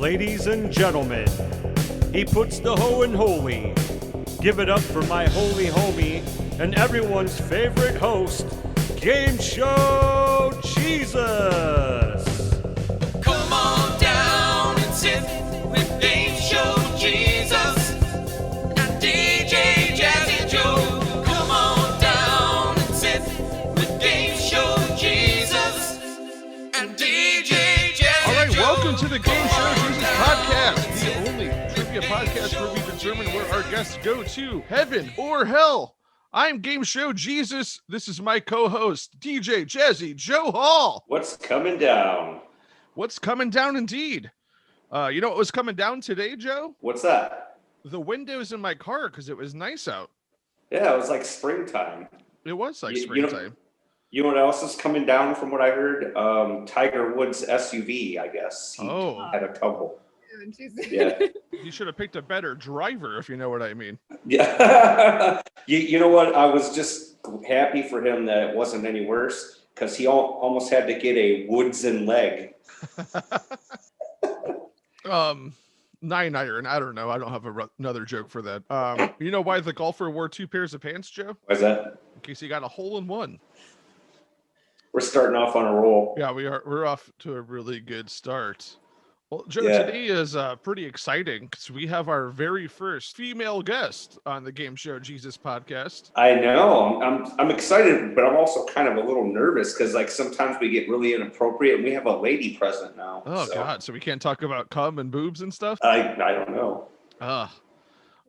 Ladies and gentlemen, he puts the hoe in holy. Give it up for my holy homie and everyone's favorite host, Game Show Jesus. Come on down and sit with Game Show Jesus and DJ Jazzy Joe. Come on down and sit with Game Show Jesus and DJ Jazzy All right, Joe. welcome to the Game Show Jesus podcast, the only trivia podcast where we determine where our guests go to, heaven or hell. I'm Game Show Jesus. This is my co-host, DJ Jazzy Joe Hall. What's coming down? What's coming down indeed? You know what was coming down today, Joe? What's that? The windows in my car because it was nice out. Yeah, it was like springtime. It was like You springtime. know what else is coming down from what I heard? Tiger Woods' SUV, I guess. He had a tumble. Yeah. You should have picked a better driver, if you know what I mean. Yeah. you know what? I was just happy for him that it wasn't any worse because he almost had to get a Woodson leg. 9 iron. I don't know. I don't have another joke for that. You know why the golfer wore 2 pairs of pants, Joe? Why's that? In case he got a hole in one. We're starting off on a roll. Yeah, we're off to a really good start. Well, Joe, Yeah. today is pretty exciting because we have our very first female guest on the Game Show Jesus podcast. I know. I'm excited, but I'm also kind of a little nervous because like sometimes we get really inappropriate and we have a lady present now. Oh God, so we can't talk about cum and boobs and stuff? I don't know.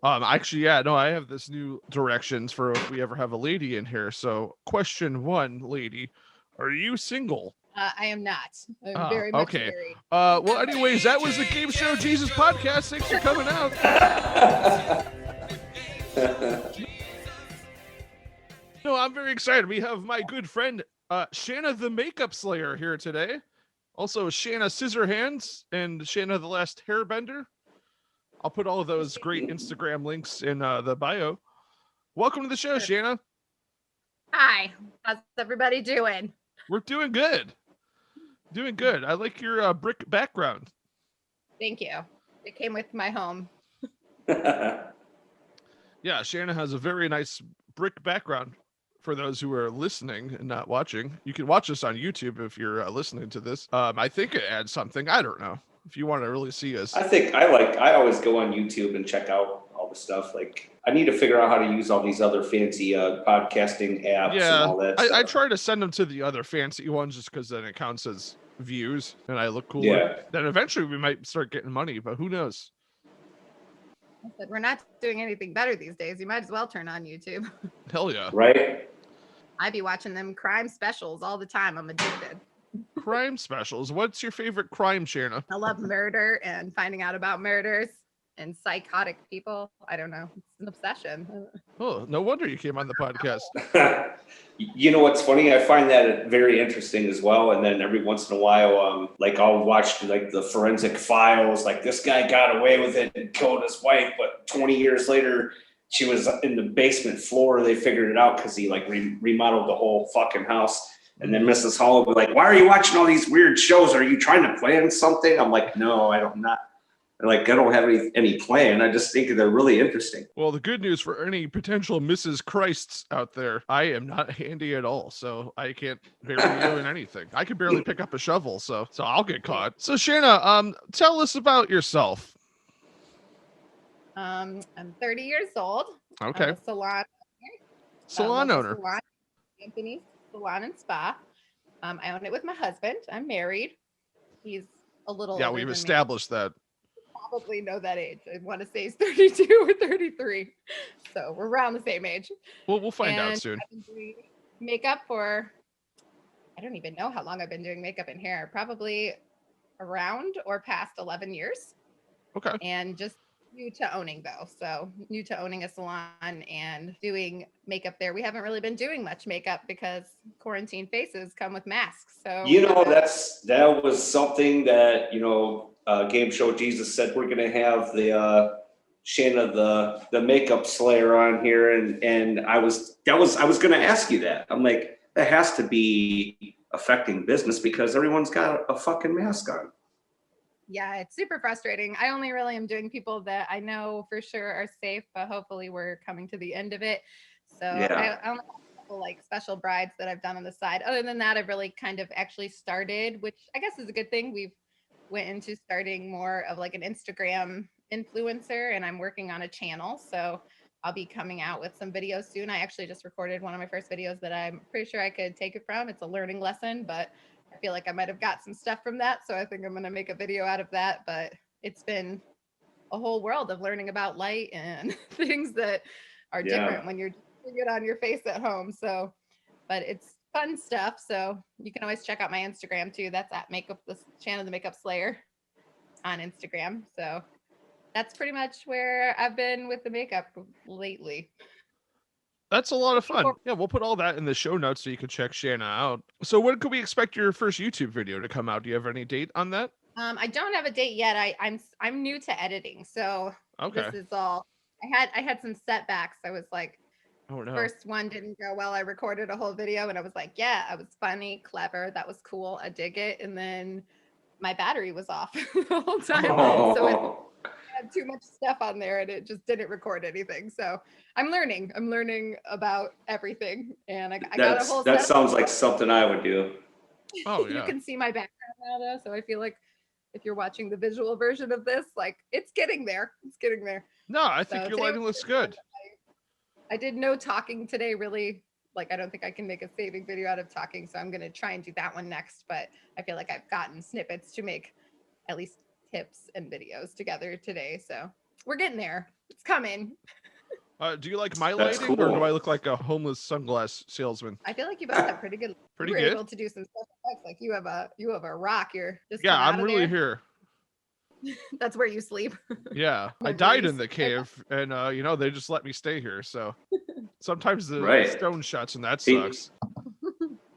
Actually, yeah, no, I have this new directions for if we ever have a lady in here. So question 1, lady, are you single? I am not. I'm very much married. Well, anyways, that was the Game Show Jesus podcast. Thanks for coming out. No, I'm very excited. We have my good friend, Shanna the Make-Up Slayer here today. Also, Shanna Scissorhands and Shanna the Last Hairbender. I'll put all of those great Instagram links in the bio. Welcome to the show, Shanna. Hi. How's everybody doing? We're doing good. Doing good. I like your brick background. Thank you. It came with my home. Yeah, Shanna has a very nice brick background. For those who are listening and not watching, you can watch us on YouTube if you're listening to this. I think it adds something. I don't know. If you want to really see us. I always go on YouTube and check out all the stuff. Like I need to figure out how to use all these other fancy podcasting apps and all that stuff. I try to send them to the other fancy ones just because then it counts as views and I look cooler. Yeah. Then eventually we might start getting money, but who knows? We're not doing anything better these days. You might as well turn on YouTube. Hell yeah. Right? I be watching them crime specials all the time. I'm addicted. Crime specials. What's your favorite crime, Shanna? I love murder and finding out about murders and psychotic people. I don't know. It's an obsession. Oh, no wonder you came on the podcast. You know what's funny? I find that very interesting as well. And then every once in a while, like I'll watch like the forensic files. Like this guy got away with it and killed his wife, but 20 years later, she was in the basement floor. They figured it out because he like remodeled the whole fucking house. And then Mrs. Hall will be like, "Why are you watching all these weird shows? Are you trying to plan something?" I'm like, "No, I don't have any plan. I just think they're really interesting." Well, the good news for any potential Mrs. Christs out there, I am not handy at all, so I can't barely doing anything. I can barely pick up a shovel, so I'll get caught. So Shanna, tell us about yourself. I'm 30 years old. Okay. I'm a Salon owner. Salon, Anthony's Salon and Spa. I own it with my husband. I'm married. He's a little Yeah, older we've than me. established that. Probably know that age. I want to say he's 32 or 33. So we're around the same age. Well, we'll find out And soon. I've been doing makeup for, I don't even know how long I've been doing makeup and hair. Probably around or past 11 years. Okay. And just new to owning though. So new to owning a salon and doing makeup there. We haven't really been doing much makeup because quarantine faces come with masks. So that was something that Game Show Jesus said we're gonna have the Shanna the Make-Up Slayer on here, and I was gonna ask you that. I'm like, that has to be affecting business because everyone's got a fucking mask on. Yeah, it's super frustrating. I only really am doing people that I know for sure are safe, but hopefully we're coming to the end of it. So Yeah. I only have a couple like special brides that I've done on the side. Other than that, I've really kind of actually started, which I guess is a good thing. We've went into starting more of like an Instagram influencer, and I'm working on a channel. So I'll be coming out with some videos soon. I actually just recorded one of my first videos that I'm pretty sure I could take it from. It's a learning lesson, but I feel like I might have got some stuff from that. So I think I'm going to make a video out of that. But it's been a whole world of learning about light and things that are different when you're doing it on your face at home. So, but it's fun stuff. So you can always check out my Instagram too. That's at Shanna the Make-Up Slayer on Instagram. So that's pretty much where I've been with the makeup lately. That's a lot of fun. Yeah, we'll put all that in the show notes so you can check Shanna out. So when could we expect your first YouTube video to come out? Do you have any date on that? I don't have a date yet. I'm new to editing, so Okay. this is all. I had some setbacks. I was like, Oh no. first one didn't go well. I recorded a whole video and I was like, yeah, I was funny, clever, that was cool, I dig it. And then my battery was off the whole time, so it had too much stuff on there and it just didn't record anything. So I'm learning about everything, and I got a whole that set sounds like something I would do. Oh you yeah. can see my background now though, so I feel like if you're watching the visual version of this, like it's getting there. No, I think So your today lighting looks good. I did no talking today, really. Like, I don't think I can make a saving video out of talking, so I'm going to try and do that one next. But I feel like I've gotten snippets to make at least tips and videos together today. So we're getting there. It's coming. Do you like my That's lighting, or do cool. I look like a homeless sunglass salesman? I feel like you both have pretty good. Pretty you were good. able to do some special effects. Like you have a rock. You're just Yeah, come out I'm of really there. here. That's where you sleep. Yeah, I Like, died where in the you cave, and they just let me stay here. So sometimes the Right. stone shuts, and that He- sucks.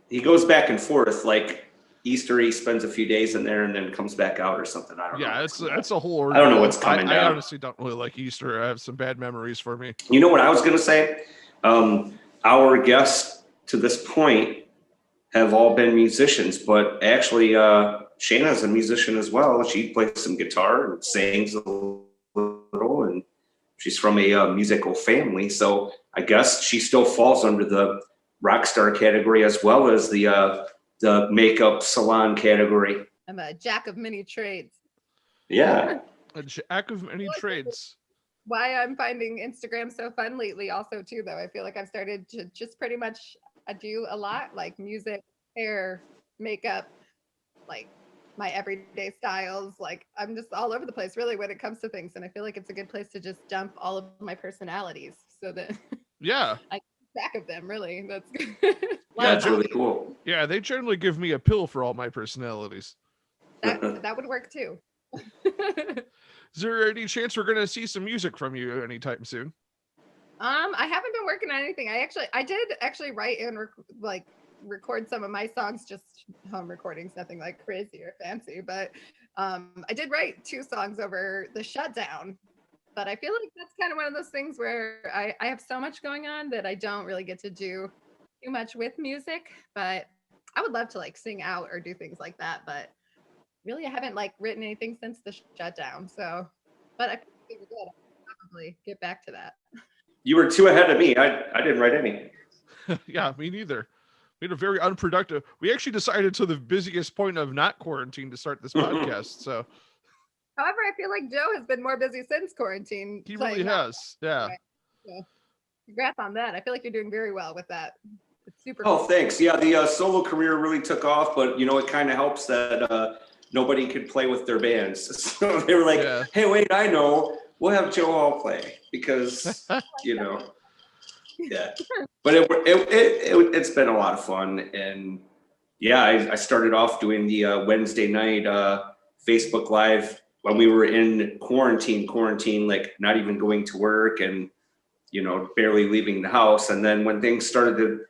He goes back and forth. Like Easter, he spends a few days in there and then comes back out or something. I don't know. Yeah, what's going it's on. a whole ordeal. I don't know what's coming I down. honestly don't really like Easter. I have some bad memories for me. You know what I was going to say? Our guests to this point have all been musicians, but actually, Shanna's a musician as well. She plays some guitar and sings a little, and she's from a musical family. So I guess she still falls under the rock star category as well as the makeup salon category. I'm a jack of many trades. Yeah. A jack of many trades. Why I'm finding Instagram so fun lately also too, though. I feel like I've started to just pretty much do a lot, like music, hair, makeup, like my everyday styles. Like I'm just all over the place really when it comes to things. And I feel like it's a good place to just dump all of my personalities so that Yeah. I keep track of them, really. That's good. That's really cool. Yeah, they generally give me a pill for all my personalities. That would work too. Is there any chance we're gonna see some music from you anytime soon? I haven't been working on anything. I did actually write and record some of my songs, just home recordings, nothing like crazy or fancy. But I did write 2 songs over the shutdown. But I feel like that's kind of one of those things where I have so much going on that I don't really get to do too much with music. But I would love to like sing out or do things like that. But really, I haven't like written anything since the shutdown. So, but I think we're good. I'll probably get back to that. You were 2 ahead of me. I didn't write any. Yeah, me neither. We had a very unproductive. We actually decided to the busiest point of not quarantine to start this podcast. So However, I feel like Joe has been more busy since quarantine. he really has. Yeah. So, congrats on that. I feel like you're doing very well with that. It's super Oh, cool. thanks. Yeah, the solo career really took off, but it kind of helps that nobody could play with their bands. So they were like, Yeah. hey, wait, I know. We'll have Joe all play because, yeah. But it's been a lot of fun. And yeah, I started off doing the Wednesday night Facebook Live when we were in quarantine, like not even going to work and, barely leaving the house. And then when things started to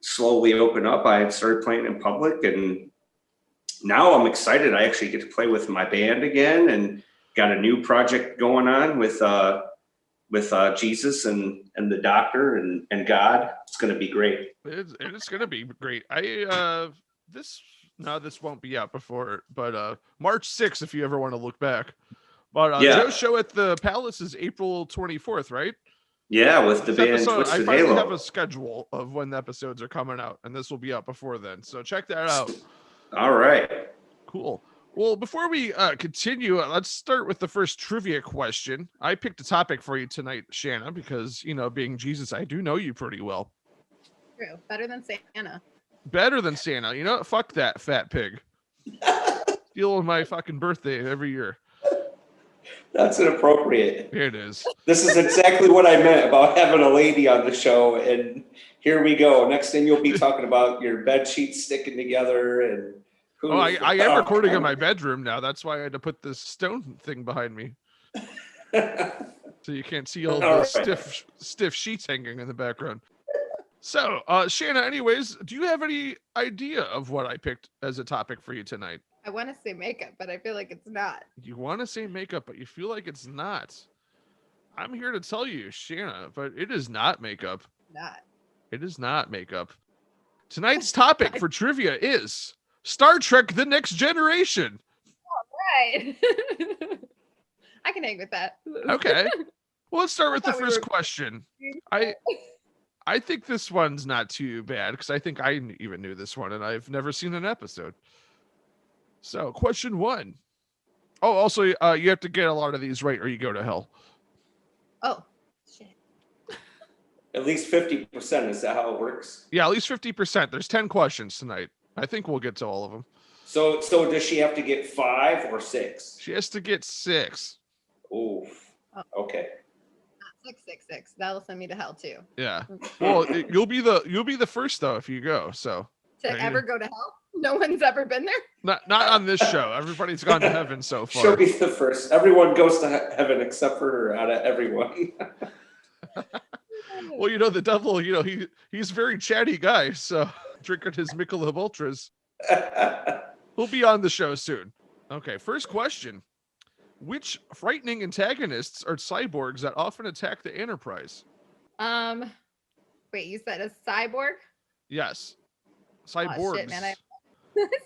slowly open up, I started playing in public, and now I'm excited. I actually get to play with my band again and got a new project going on with Jesus and the doctor and God. It's going to be great. It's going to be great. This No, this won't be out before, but March 6th, if you ever want to look back. But Yeah. Joe's show at the Palace is April 24th, right? Yeah, with the This band episode, I Twisted finally Halo. have a schedule of when the episodes are coming out, and this will be out before then. So check that out. All right. Cool. Well, before we continue, let's start with the first trivia question. I picked a topic for you tonight, Shanna, because, being Jesus, I do know you pretty well. True. Better than Santa. Better than Santa. You know what? Fuck that fat pig. Stealing my fucking birthday every year. That's inappropriate. It is. This is exactly what I meant about having a lady on the show, and here we go. Next thing you'll be talking about your bed sheets sticking together and who. Oh, I am recording in my bedroom now. That's why I had to put this stone thing behind me, so you can't see all the stiff sheets hanging in the background. So, Shanna, anyways, do you have any idea of what I picked as a topic for you tonight? I want to say makeup, but I feel like it's not. You want to say makeup, but you feel like it's not. I'm here to tell you, Shanna, but it is not makeup. Not. It is not makeup. Tonight's topic for trivia is Star Trek: The Next Generation. Right. I can hang with that. Okay. Well, let's start with the thought we first were- question. I think this one's not too bad because I think I even knew this one and I've never seen an episode. So, question 1. Oh, also, you have to get a lot of these right or you go to hell. Oh, shit. At least 50%. Is that how it works? Yeah, at least 50%. There's 10 questions tonight. I think we'll get to all of them. So does she have to get 5 or 6? She has to get 6. Oof. Okay. 666. That'll send me to hell too. Yeah. Well, you'll be the first though if you go. So To ever go to hell? No one's ever been there. not on this show. Everybody's gone to heaven so far. She'll be the first. Everyone goes to heaven except for her out of everyone. Well, the devil, he's a very chatty guy. So drinking his Michelob Ultras. We'll be on the show soon. Okay, first question. Which frightening antagonists are cyborgs that often attack the Enterprise? Wait, you said a cyborg? Yes. Oh, Cyborgs. shit, man. I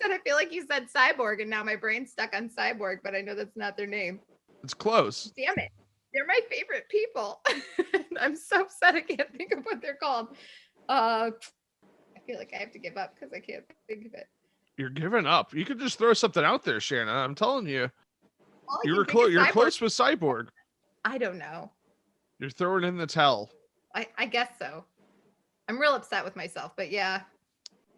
said I feel like you said cyborg, and now my brain's stuck on cyborg, but I know that's not their name. It's close. Damn it. They're my favorite people. I'm so upset I can't think of what they're called. I feel like I have to give up because I can't think of it. You're giving up. You could just throw something out there, Shanna. I'm telling you. All I You can were think close. is You're cyborg. close with Cyborg. I don't know. You're throwing in the towel. I guess so. I'm real upset with myself, but yeah.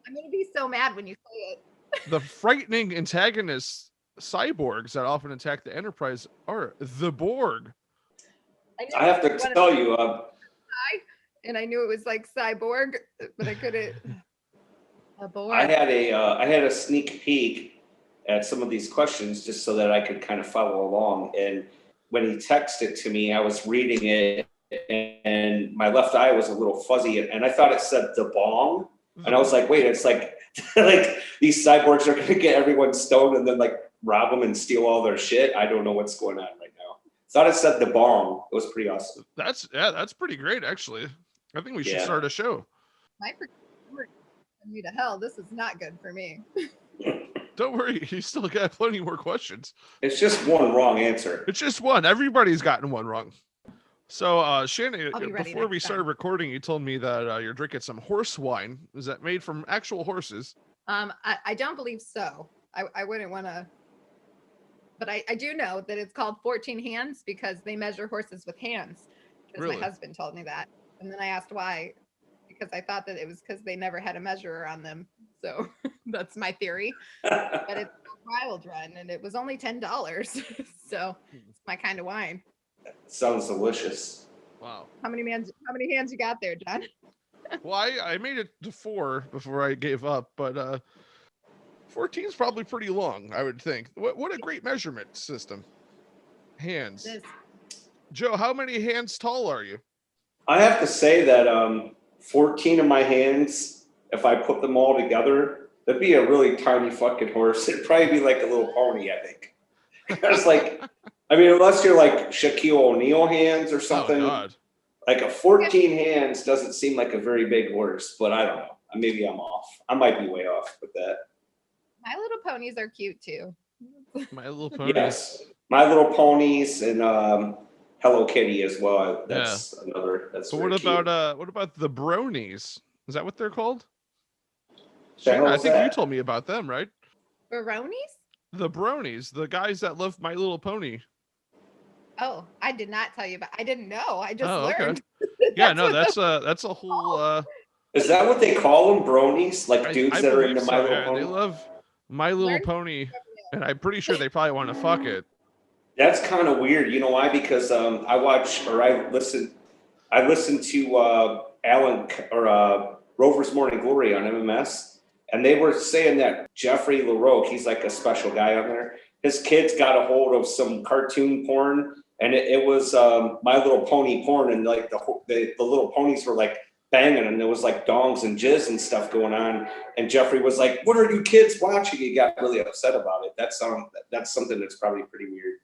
I'm going to be so mad when you say it. The frightening antagonists, cyborgs that often attack the Enterprise, are the Borg. I have to tell you, and I knew it was like cyborg, but I couldn't. A Borg. I had a sneak peek at some of these questions just so that I could kind of follow along. And when he texted to me, I was reading it, and my left eye was a little fuzzy, and I thought it said the bong, and I was like, wait, it's like like these cyborgs are gonna get everyone stoned and then like rob them and steal all their shit. I don't know what's going on right now. Thought it said the bong. It was pretty awesome. That's pretty great, actually. I think we should start a show. My send me to hell. This is not good for me. Don't worry, you still got plenty more questions. It's just one wrong answer. It's just one. Everybody's gotten one wrong. So, Shanna, I'll be ready before we next started time. recording, you told me that you're drinking some horse wine. Is that made from actual horses? I don't believe so. I wouldn't want to, but I do know that it's called 14 hands because they measure horses with hands. Because Really? my husband told me that, and then I asked why, because I thought that it was because they never had a measurer on them. So that's my theory. But it's a wild run, and it was only $10. So it's my kind of wine. Sounds delicious. Wow. How many hands you got there, John? Well, I made it to 4 before I gave up, but 14 is probably pretty long, I would think. What a great measurement system. Hands. This. Joe, how many hands tall are you? I have to say that 14 of my hands, if I put them all together, that'd be a really tiny fucking horse. It'd probably be like a little pony, I think. It's like, I mean, unless you're like Shaquille O'Neal hands or something, Oh, God. like a 14 hands doesn't seem like a very big horse, but I don't know. Maybe I'm off. I might be way off with that. My Little Ponies are cute too. My Little Ponies. Yes, My Little Ponies and Hello Kitty as well. That's another. That's So very what about the Bronies? Is that what they're called? The Shanna, I hell's think you that? told me about them, right? Bronies? The Bronies, the guys that love My Little Pony. Oh, I did not tell you about. I didn't know. I just Oh, okay. learned. Yeah, no, what that's a whole. Is that what they call them? Bronies, like I dudes that are believe into My so. Little Yeah, Pony. they love My Little Learn Pony, and I'm pretty sure they probably want to fuck it. That's kind of weird. You know why? Because I listen to Alan or Rover's Morning Glory on MMS, and they were saying that Jeffrey LaRoque, he's like a special guy on there. His kids got a hold of some cartoon porn, and it was My Little Pony porn, and like the little ponies were like banging, and there was like dongs and jizz and stuff going on. And Jeffrey was like, "What are you kids watching?" He got really upset about it. That's something that's probably pretty weird.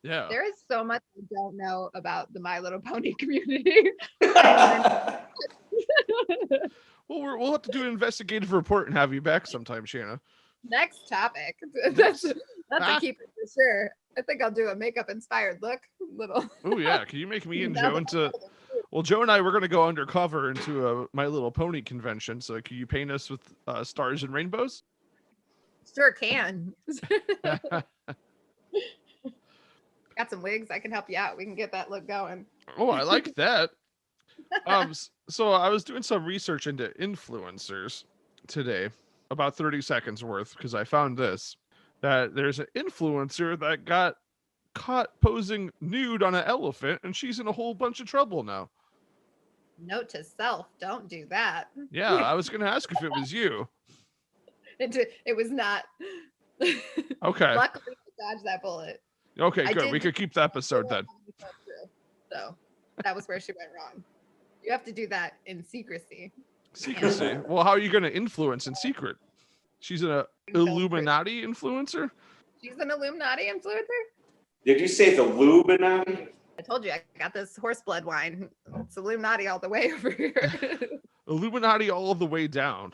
Yeah. There is so much I don't know about the My Little Pony community. Well, we'll have to do an investigative report and have you back sometime, Shanna. Next topic. That's a keeper for sure. I think I'll do a makeup inspired look. Oh yeah, can you make me and Joe into? Well, Joe and I were going to go undercover into a My Little Pony convention. So can you paint us with stars and rainbows? Sure can. Got some wigs. I can help you out. We can get that look going. Oh, I like that. So I was doing some research into influencers today, about 30 seconds worth, because I found this, that there's an influencer that got caught posing nude on an elephant, and she's in a whole bunch of trouble now. Note to self, don't do that. Yeah, I was going to ask if it was you. It was not. Okay. Luckily, I dodged that bullet. Okay, good. We could keep the episode then. So that was where she went wrong. You have to do that in secrecy. Secrecy? Well, how are you going to influence in secret? She's an Illuminati influencer? She's an Illuminati influencer? Did you say the Illuminati? I told you I got this horse blood wine. It's Illuminati all the way over here. Illuminati all the way down.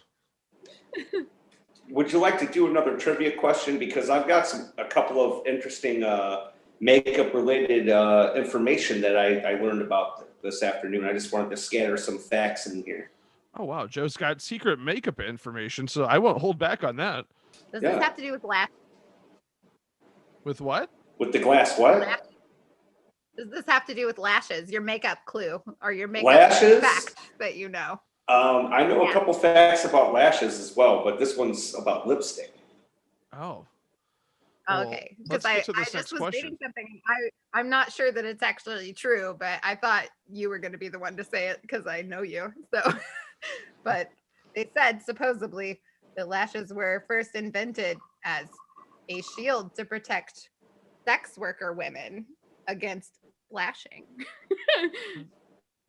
Would you like to do another trivia question? Because I've got a couple of interesting makeup related information that I learned about this afternoon. I just wanted to scatter some facts in here. Oh wow, Joe's got secret makeup information, so I won't hold back on that. Does this have to do with lashes? With what? With the glass what? Does this have to do with lashes? Your makeup clue or your makeup fact that you know? I know a couple facts about lashes as well, but this one's about lipstick. Oh. Well, okay, because I just was reading something. I'm not sure that it's actually true, but I thought you were going to be the one to say it because I know you. So, but they said supposedly that lashes were first invented as a shield to protect sex worker women against flashing.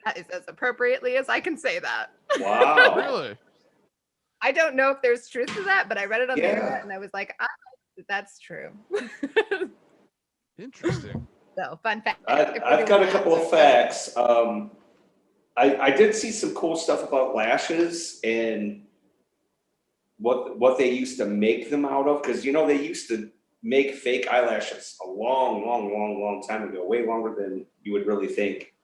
That is as appropriately as I can say that. Wow. Really? I don't know if there's truth to that, but I read it on the internet and I was like, that's true. Interesting. So fun fact. I've got a couple of facts. I did see some cool stuff about lashes and what they used to make them out of, because they used to make fake eyelashes a long time ago, way longer than you would really think.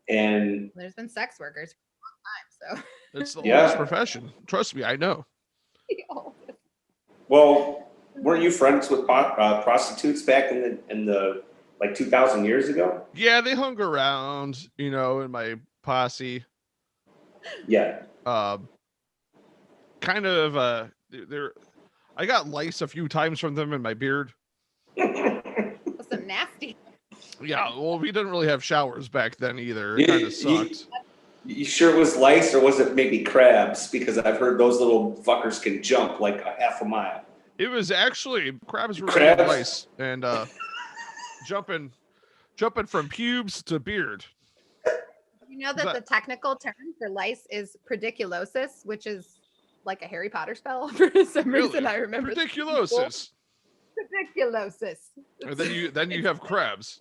And there's been sex workers for a long time, so it's the oldest profession. Trust me, I know. Well, weren't you friends with prostitutes back in the like 2,000 years ago? Yeah, they hung around, in my posse. Yeah. Kind of. I got lice a few times from them in my beard. Some nasty. Yeah, well, we didn't really have showers back then either. It kind of sucked. You sure it was lice, or was it maybe crabs? Because I've heard those little fuckers can jump like a half a mile. It was actually crabs were really nice and jumping from pubes to beard. You know that the technical term for lice is pediculosis, which is like a Harry Potter spell. For some reason, I remember pediculosis. Pediculosis. And then you have crabs.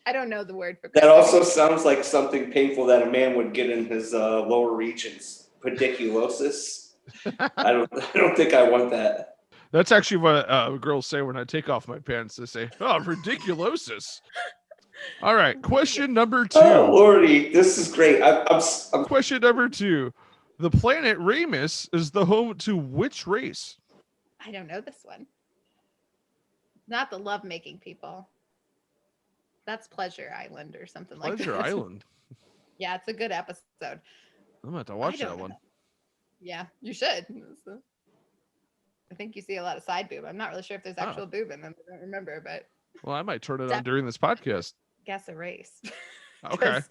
I don't know the word for crabs. That also sounds like something painful that a man would get in his lower regions. Pediculosis. I don't think I want that. That's actually what girls say when I take off my pants. They say, "Oh, ridiculosis." All right, question number 2. Oh lordy, this is great. I'm Question number 2. The planet Ramus is the home to which race? I don't know this one. Not the lovemaking people. That's Pleasure Island or something like that. Pleasure Island. Yeah, it's a good episode. I'm gonna have to watch don't that know. one. Yeah, you should. I think you see a lot of side boob. I'm not really sure if there's actual boob in them. I don't remember, but Well, I might turn it on during this podcast. guess a race. Okay. 'Cause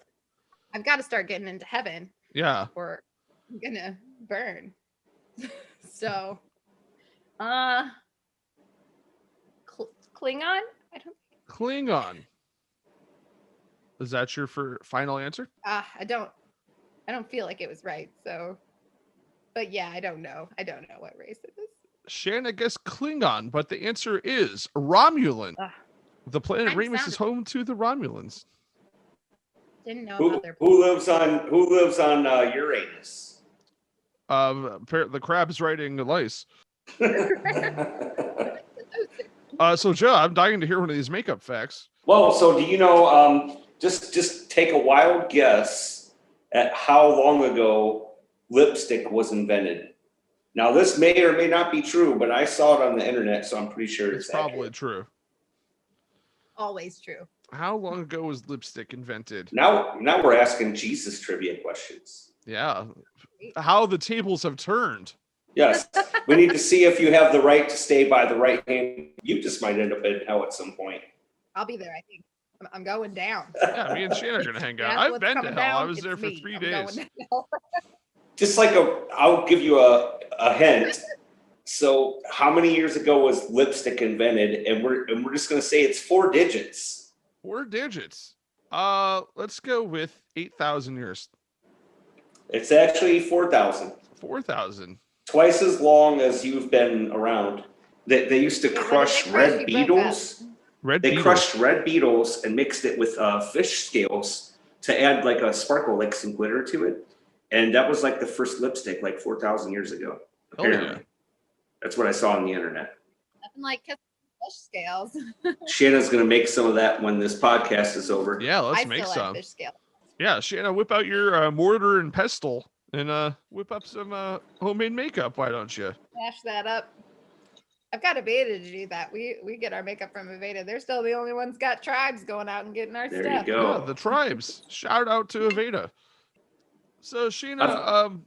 I've got to start getting into heaven Yeah. or I'm gonna burn. So, Klingon? I don't. Klingon. Is that your final answer? I don't feel like it was right. So, but yeah, I don't know. I don't know what race it is. Shanna guessed Klingon, but the answer is Romulan. The planet Kinda Ramus is sounded- home to the Romulans. Didn't know who, about their. who lives on Uranus? The crab's riding lice. So Joe, I'm dying to hear one of these makeup facts. Well, so do you know? Just take a wild guess at how long ago lipstick was invented. Now, this may or may not be true, but I saw it on the internet, so I'm pretty sure It's probably accurate. true. Always true. How long ago was lipstick invented? Now we're asking Jesus trivia questions. Yeah. How the tables have turned. Yes, we need to see if you have the right to stay by the right hand. You just might end up in hell at some point. I'll be there. I think I'm going down. Yeah, me and Shanna are gonna hang out. That's I've what's been to coming hell. I down. was It's there for me. 3 I'm days. going down. Just like I'll give you a hint. So, how many years ago was lipstick invented? And we're just gonna say it's 4 digits. 4 digits. Let's go with 8,000 years. It's actually 4,000. 4,000. Twice as long as you've been around. They used to Yeah, what did crush they crush? red You broke beetles. Red They beetle. crushed red beetles and mixed it with fish scales to add like a sparkle, like some glitter to it. And that was like the first lipstick, like 4,000 years ago. Hell yeah. Apparently, that's what I saw on the internet. Nothing like kissing fish scales. Shanna's gonna make some of that when this podcast is over. Yeah, let's I make still some. have fish scales. Yeah, Shanna, whip out your mortar and pestle and whip up some homemade makeup. Why don't you? Mash that up. I've got Aveda to do that. We get our makeup from Aveda. They're still the only ones got tribes going out and getting our There stuff. you go. Yeah, the tribes. Shout out to Aveda. So Sheena,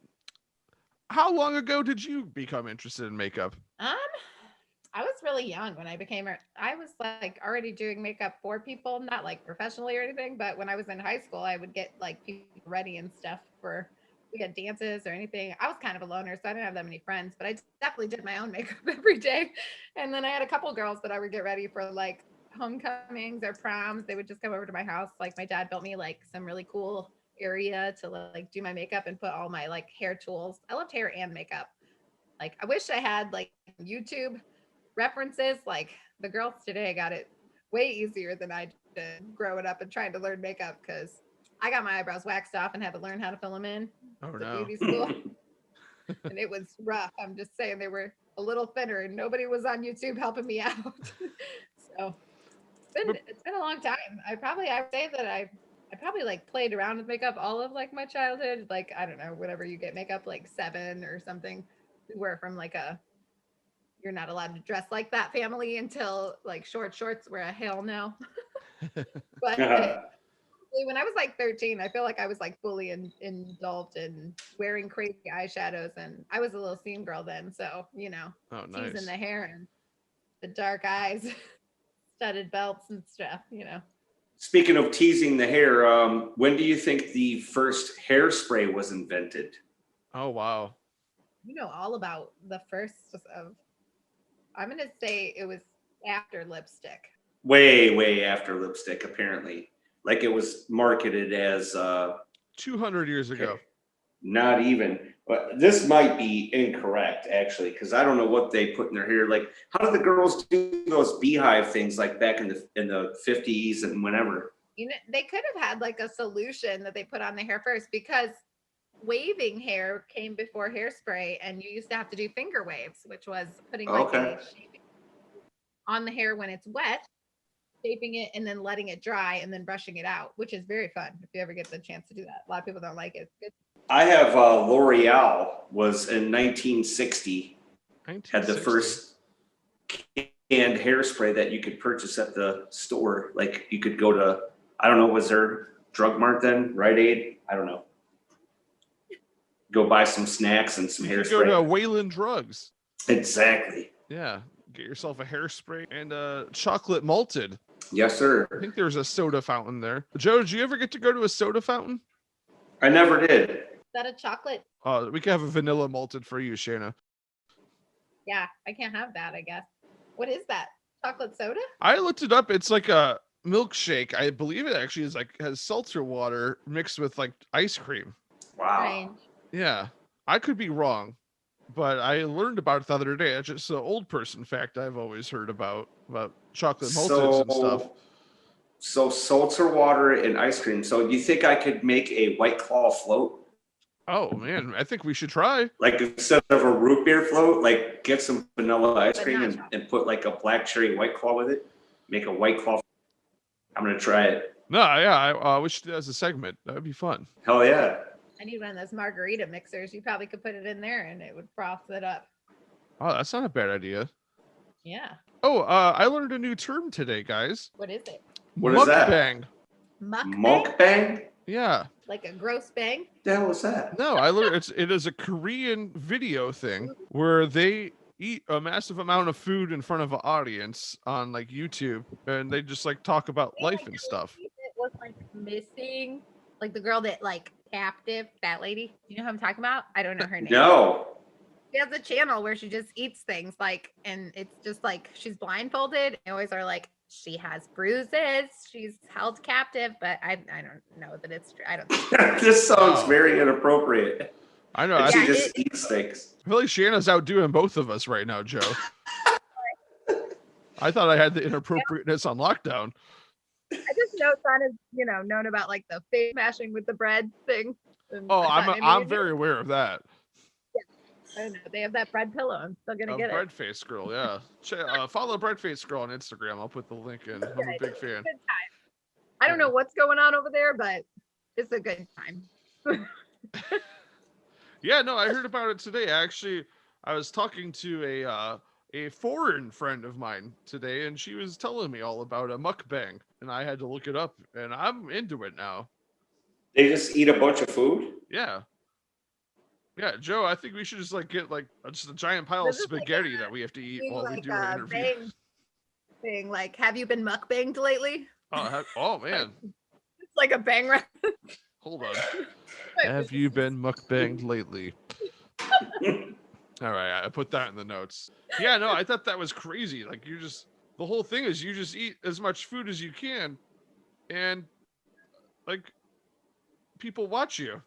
how long ago did you become interested in makeup? I was really young when I became I was like already doing makeup for people, not like professionally or anything, but when I was in high school, I would get like people ready and stuff for we had dances or anything. I was kind of a loner, so I didn't have that many friends, but I definitely did my own makeup every day. And then I had a couple girls that I would get ready for like homecomings or proms. They would just come over to my house. Like my dad built me like some really cool area to like do my makeup and put all my like hair tools. I loved hair and makeup. Like I wish I had like YouTube references. Like the girls today got it way easier than I did growing up and trying to learn makeup because I got my eyebrows waxed off and had to learn how to fill them in Oh at no. beauty school. And it was rough. I'm just saying they were a little thinner and nobody was on YouTube helping me out. So it's been a long time. I would say that I probably like played around with makeup all of like my childhood. Like, I don't know, whenever you get makeup, like 7 or something. We were from like you're not allowed to dress like that family until like short shorts were a hell no. But when I was like 13, I feel like I was like fully indulged in wearing crazy eyeshadows, and I was a little scene girl then. So, you know, Oh, teasing nice. the hair and the dark eyes, studded belts and stuff, you know. Speaking of teasing the hair, when do you think the first hairspray was invented? Oh wow. You know all about the first of, I'm going to say it was after lipstick. Way after lipstick, apparently. Like it was marketed as 200 years ago. not even. But this might be incorrect actually, because I don't know what they put in their hair. Like, how did the girls do those beehive things like back in the 50s and whenever? You know, they could have had like a solution that they put on the hair first, because waving hair came before hairspray, and you used to have to do finger waves, which was putting like Okay. a shaving on the hair when it's wet, shaping it, and then letting it dry, and then brushing it out, which is very fun if you ever get the chance to do that. A lot of people don't like it. It's good. I have L'Oreal was in 1960, had the 1960. first canned hairspray that you could purchase at the store. Like you could go to, I don't know, was there Drug Mart then? Rite Aid? I don't know. Go buy some snacks and some You could go to hairspray. Wayland Drugs. Exactly. Yeah, get yourself a hairspray and chocolate malted. Yes, sir. I think there's a soda fountain there. Joe, did you ever get to go to a soda fountain? I never did. Is that a chocolate? We could have a vanilla malted for you, Shanna. Yeah, I can't have that, I guess. What is that? Chocolate soda? I looked it up. It's like a milkshake. I believe it actually is like has seltzer water mixed with like ice cream. Wow. Strange. Yeah, I could be wrong, but I learned about it the other day. It's just an old person fact I've always heard about chocolate malteds and stuff. So seltzer water and ice cream. So do you think I could make a White Claw float? Oh man, I think we should try. Like instead of a root beer float, like get some vanilla ice But cream not and, chocolate. and put like a black cherry White Claw with it. Make a White Claw. I'm gonna try it. No, yeah, I wish to do that as a segment. That would be fun. Hell yeah. I need one of those margarita mixers. You probably could put it in there and it would froth it up. Oh, that's not a bad idea. Yeah. Oh, I learned a new term today, guys. What is it? What is that? Mukbang. Mukbang? Mukbang? Yeah. Like a gross bang? The hell is that? No, I learned it is a Korean video thing where they eat a massive amount of food in front of an audience on like YouTube, and they just like talk about life and stuff. It was like missing, like the girl that like captive, that lady. You know who I'm talking about? I don't know her name. No. She has a channel where she just eats things like, and it's just like she's blindfolded. They always are like, she has bruises, she's held captive, but I don't know that it's true. I don't think This sounds Wow. very inappropriate. I know. And I she Yeah, just eats things. feel like Shanna's outdoing both of us right now, Joe. I thought I had the inappropriateness on lockdown. I just know Son is, known about like the face smashing with the bread thing. And Oh, I thought maybe I'm you knew. very aware of that. I don't know. They have that bread pillow. I'm still gonna get it. Breadface Girl, yeah. Follow Breadface Girl on Instagram. I'll put the link in. I'm a big fan. Good time. I don't know what's going on over there, but it's a good time. Yeah, no, I heard about it today. Actually, I was talking to a foreign friend of mine today, and she was telling me all about a mukbang, and I had to look it up, and I'm into it now. They just eat a bunch of food? Yeah. Yeah, Joe, I think we should just like get like just a giant pile of This is like spaghetti that we have to eat Being while we like do our a interview. bang thing. Like, have you been mukbanged lately? Oh man, It's like a bang rap. hold on. Have you been mukbanged lately? All right, I put that in the notes. Yeah, no, I thought that was crazy. Like the whole thing is you just eat as much food as you can, and like people watch you.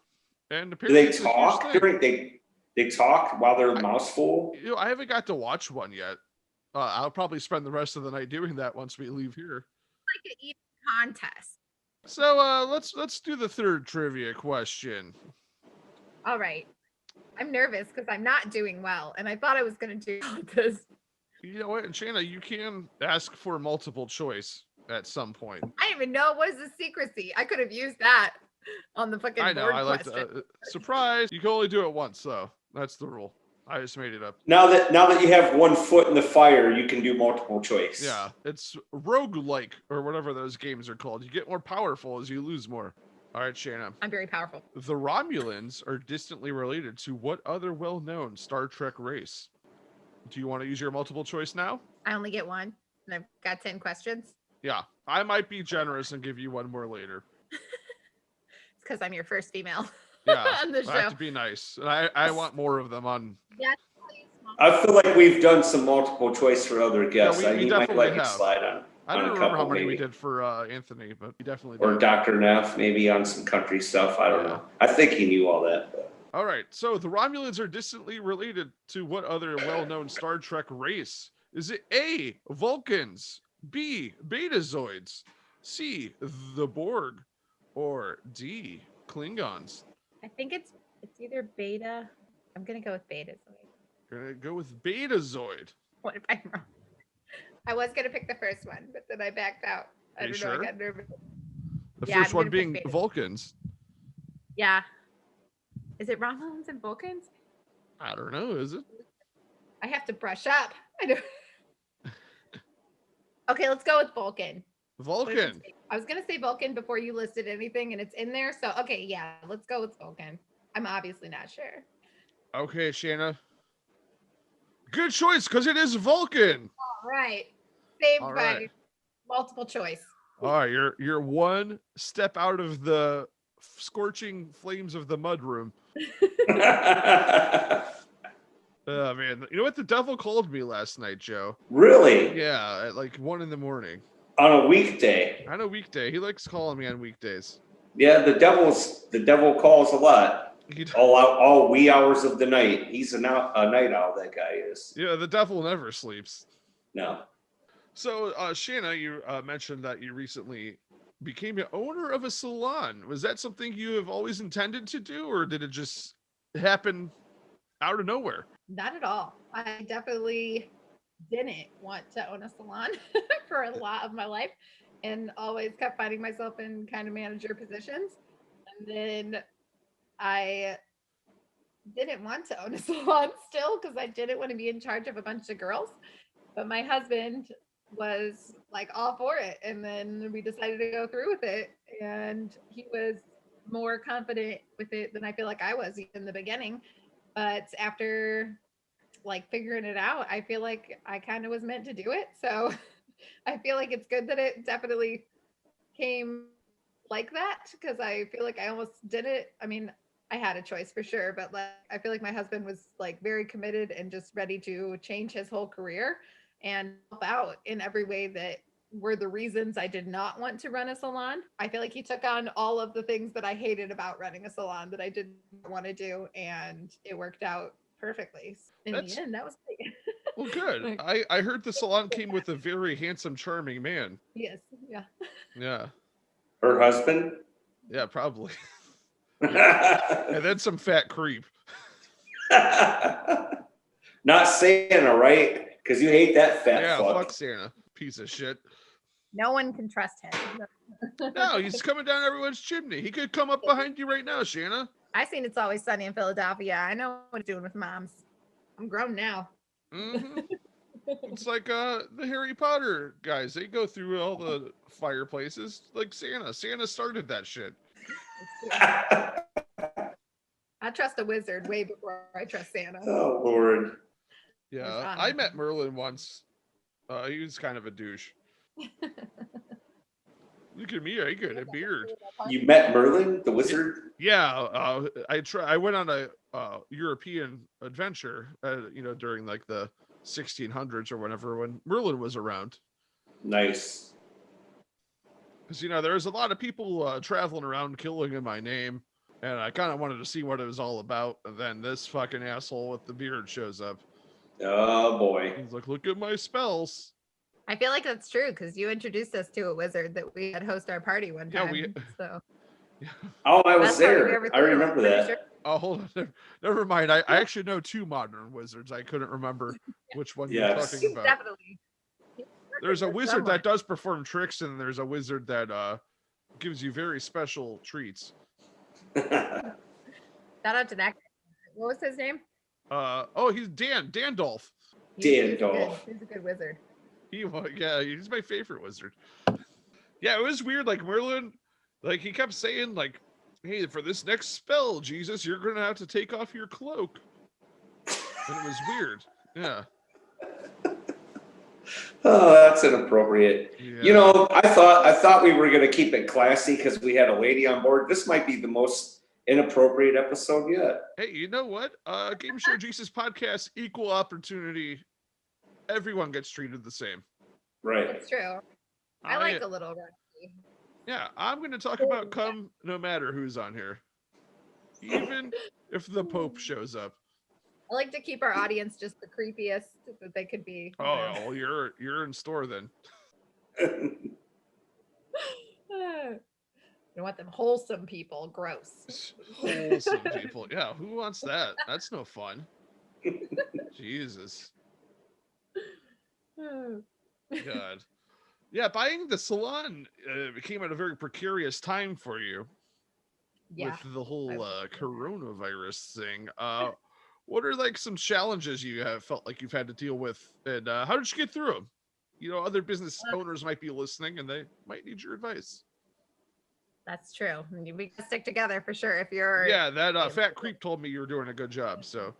And Do apparently they it's a huge talk thing. during they talk while their mouth's full? I haven't got to watch one yet. I'll probably spend the rest of the night doing that once we leave here. Like an eating contest. So let's do the third trivia question. All right. I'm nervous because I'm not doing well, and I thought I was gonna do this. You know what, and Shanna, you can ask for multiple choice at some point. I didn't even know it was a secrecy. I could have used that on the fucking I know. board I like question. to surprise. You can only do it once, though. That's the rule. I just made it up. Now that you have one foot in the fire, you can do multiple choice. Yeah, it's roguelike or whatever those games are called. You get more powerful as you lose more. All right, Shanna. I'm very powerful. The Romulans are distantly related to what other well-known Star Trek race? Do you want to use your multiple choice now? I only get one, and I've got 10 questions. Yeah, I might be generous and give you one more later. It's because I'm your first female Yeah, on the I have show. to be nice. And I want more of them on. Yes, I feel like we've done some multiple choice for other guests. we You might definitely let it have. slide on. I on don't a remember how couple, many we maybe. did for Anthony, but we definitely Or did. Dr. Neff, maybe on some country stuff. I don't Yeah. know. I think he knew all that. But. All right, so the Romulans are distantly related to what other well-known Star Trek race? Is it A, Vulcans, B, Betazoids, C, the Borg, or D, Klingons? I think it's It's either beta. I'm gonna go with beta. You're gonna go with Betazoid. What if I'm wrong? I was gonna pick the first one, but then I backed out. I Are you don't know. sure? I got nervous. The Yeah, first I'm one gonna pick being Beta. Vulcans. Yeah. Is it Romulans and Vulcans? I don't know, is it? I have to brush up. I don't. Okay, let's go with Vulcan. What does it Vulcan. say? I was gonna say Vulcan before you listed anything, and it's in there. So okay, yeah, let's go with Vulcan. I'm obviously not sure. Okay, Shanna. Good choice, because it is Vulcan. All right, saved All by right. multiple choice. All right, you're one step out of the scorching flames of the mudroom. Oh man, you know what? The devil called me last night, Joe. Really? Yeah, at like 1 a.m. On a weekday? On a weekday. He likes calling me on weekdays. Yeah, the devil calls a lot. He, All wee hours of the night. He's a night owl. That guy is. yeah, the devil never sleeps. No. So, Shanna, you mentioned that you recently became the owner of a salon. Was that something you have always intended to do, or did it just happen out of nowhere? Not at all. I definitely didn't want to own a salon for a lot of my life, and always kept finding myself in kind of manager positions. And then I didn't want to own a salon still because I didn't want to be in charge of a bunch of girls. But my husband was like all for it. And then we decided to go through with it. And he was more confident with it than I feel like I was in the beginning. But after like figuring it out, I feel like I kind of was meant to do it. So I feel like it's good that it definitely came like that, because I feel like I almost did it. I mean, I had a choice for sure, but like I feel like my husband was like very committed and just ready to change his whole career and help out in every way that were the reasons I did not want to run a salon. I feel like he took on all of the things that I hated about running a salon that I didn't want to do, and it worked out perfectly. In the end, that was great. Well, good. I heard the salon came with a very handsome, charming man. Yes, yeah. Yeah. Her husband? Yeah, probably. And then some fat creep. Not Santa, right? Because you hate that fat Yeah, fuck. fuck Santa. Piece of shit. No one can trust him. No, he's coming down everyone's chimney. He could come up behind you right now, Shanna. I seen It's Always Sunny in Philadelphia. I know what it's doing with moms. I'm grown now. Mm-hmm. It's like the Harry Potter guys. They go through all the fireplaces like Santa. Santa started that shit. I trust a wizard way before I trust Santa. Oh, Lord. Yeah, I met Merlin once. He was kind of a douche. Look at me, I got a beard. You met Merlin, the wizard? Yeah, I went on a European adventure, during like the 1600s or whenever, when Merlin was around. Nice. Because there was a lot of people traveling around killing in my name, and I kind of wanted to see what it was all about. And then this fucking asshole with the beard shows up. Oh boy. He's like, "Look at my spells." I feel like that's true because you introduced us to a wizard that we had host our party one time. Yeah, so. Oh, I was That's how we there. ever I threw it, remember pretty that. sure. Oh, hold on. Never mind. I actually know 2 modern wizards. I couldn't remember which one you're Yes. talking about. Definitely. There's a wizard Someone. that does perform tricks, and there's a wizard that gives you very special treats. Shout out to that guy. What was his name? He's Dandolph. Dandolph. He's a good wizard. Yeah, he's my favorite wizard. Yeah, it was weird. Like Merlin, like he kept saying, like, "Hey, for this next spell, Jesus, you're gonna have to take off your cloak." And it was weird. Yeah. Oh, that's inappropriate. Yeah. I thought we were gonna keep it classy because we had a lady on board. This might be the most inappropriate episode yet. Hey, you know what? Game Show Jesus podcast, equal opportunity. Everyone gets treated the same. Right. It's true. I like a little rusty. Yeah, I'm going to talk about cum no matter who's on here, even if the Pope shows up. I like to keep our audience just the creepiest that they could be. Oh, well, you're in store then. You want them wholesome people. Gross. Wholesome people. Yeah, who wants that? That's no fun. Jesus. God. Yeah, buying the salon came at a very precarious time for you Yeah. with the whole coronavirus thing. What are like some challenges you have felt like you've had to deal with, and how did you get through them? You know, other business owners might be listening, and they might need your advice. That's true. We can stick together for sure. If you're Yeah, that fat creep told me you were doing a good job. So.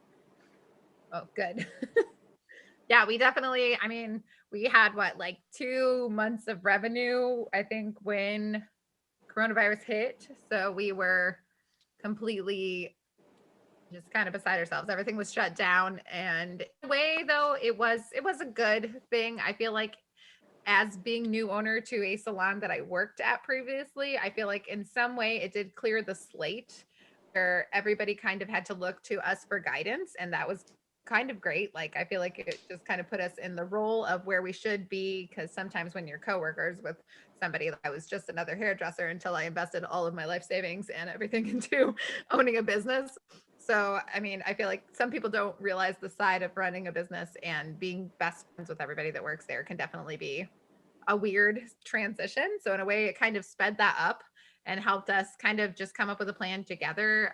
Oh, good. Yeah, we definitely. I mean, we had like 2 months of revenue, I think, when coronavirus hit. So we were completely just kind of beside ourselves. Everything was shut down, and in a way, though, it was a good thing. I feel like, as being new owner to a salon that I worked at previously, I feel like in some way it did clear the slate where everybody kind of had to look to us for guidance, and that was kind of great. Like, I feel like it just kind of put us in the role of where we should be, because sometimes when you're coworkers with somebody, I was just another hairdresser until I invested all of my life savings and everything into owning a business. So, I mean, I feel like some people don't realize the side of running a business, and being best friends with everybody that works there can definitely be a weird transition. So in a way, it kind of sped that up and helped us kind of just come up with a plan together,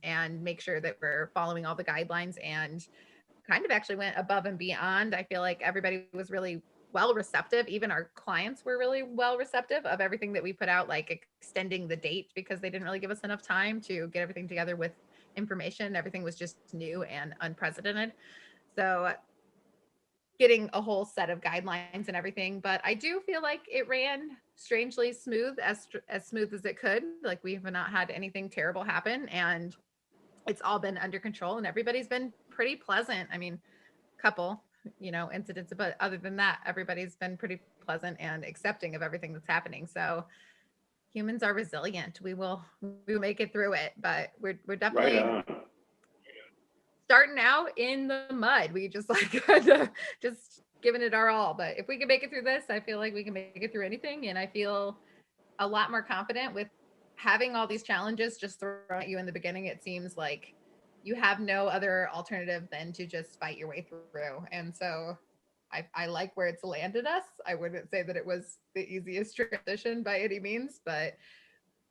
and make sure that we're following all the guidelines, and kind of actually went above and beyond. I feel like everybody was really well receptive. Even our clients were really well receptive of everything that we put out, like extending the date because they didn't really give us enough time to get everything together with information. Everything was just new and unprecedented. So getting a whole set of guidelines and everything, but I do feel like it ran strangely smooth, as smooth as it could. Like, we have not had anything terrible happen, and it's all been under control, and everybody's been pretty pleasant. I mean, couple, incidents, but other than that, everybody's been pretty pleasant and accepting of everything that's happening. So humans are resilient. We will make it through it, but we're definitely Right on. starting out in the mud. We just kind of just giving it our all. But if we can make it through this, I feel like we can make it through anything. And I feel a lot more confident with having all these challenges just thrown at you in the beginning. It seems like you have no other alternative than to just fight your way through. And so I like where it's landed us. I wouldn't say that it was the easiest transition by any means, but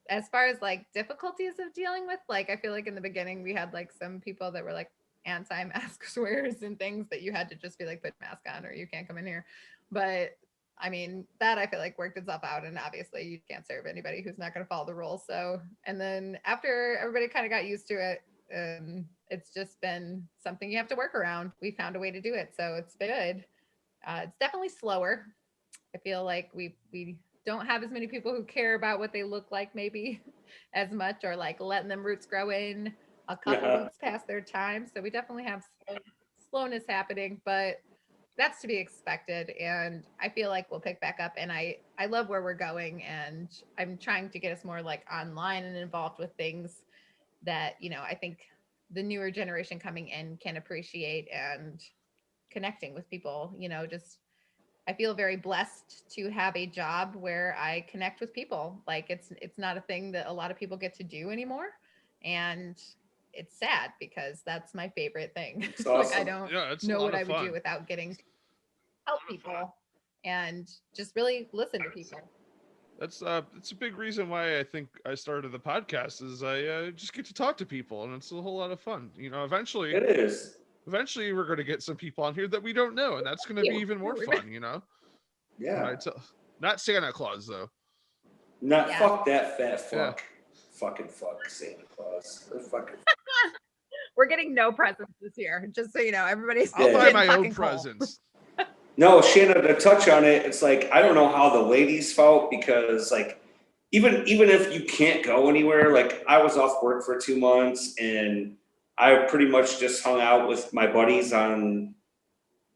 as far as like difficulties of dealing with, like, I feel like in the beginning we had like some people that were like anti-mask swears and things that you had to just be like, put a mask on or you can't come in here. But I mean, that I feel like worked itself out, and obviously you can't serve anybody who's not going to follow the rules. So, and then after everybody kind of got used to it, it's just been something you have to work around. We found a way to do it, so it's been good. It's definitely slower. I feel like we don't have as many people who care about what they look like maybe as much, or like letting them roots grow in a couple weeks past their time. So we definitely have slowness happening, but that's to be expected. And I feel like we'll pick back up, and I love where we're going, and I'm trying to get us more like online and involved with things that, I think the newer generation coming in can appreciate, and connecting with people, just I feel very blessed to have a job where I connect with people. Like, it's not a thing that a lot of people get to do anymore. And it's sad because that's my favorite thing. Awesome. Like, I don't know what I would fun. do without getting to help people and just really listen to people. It's a big reason why I think I started the podcast, is I just get to talk to people, and it's a whole lot of fun. Eventually It is. Eventually we're going to get some people on here that we don't know, and that's going to be even more fun, Yeah. Not Santa Claus though. Fuck that fat fuck. Yeah. Fucking fuck Santa Claus. We're getting no presents this year, just so you know. Everybody's I'll buy my own presents. No, Shanna, to touch on it, it's like, I don't know how the ladies felt, because like even if you can't go anywhere, like I was off work for 2 months, and I pretty much just hung out with my buddies on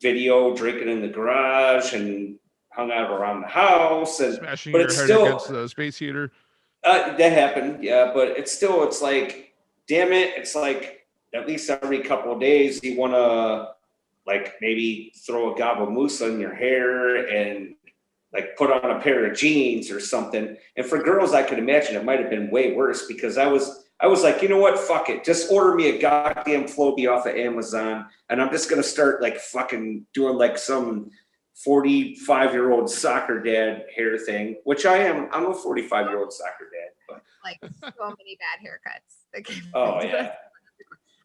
video, drinking in the garage, and hung out around the house. And smashing but your it's head still against the space heater. That happened, yeah. But it's like, damn it, it's like at least every couple of days you want to like maybe throw a gob of mousse on your hair and like put on a pair of jeans or something. And for girls, I could imagine it might have been way worse because I was like, you know what? Fuck it. Just order me a goddamn Flowbee off of Amazon. And I'm just going to start like fucking doing like some 45-year-old soccer dad hair thing, which I am. I'm a 45-year-old soccer dad. But. Like so many bad haircuts. That came Oh, into yeah. us.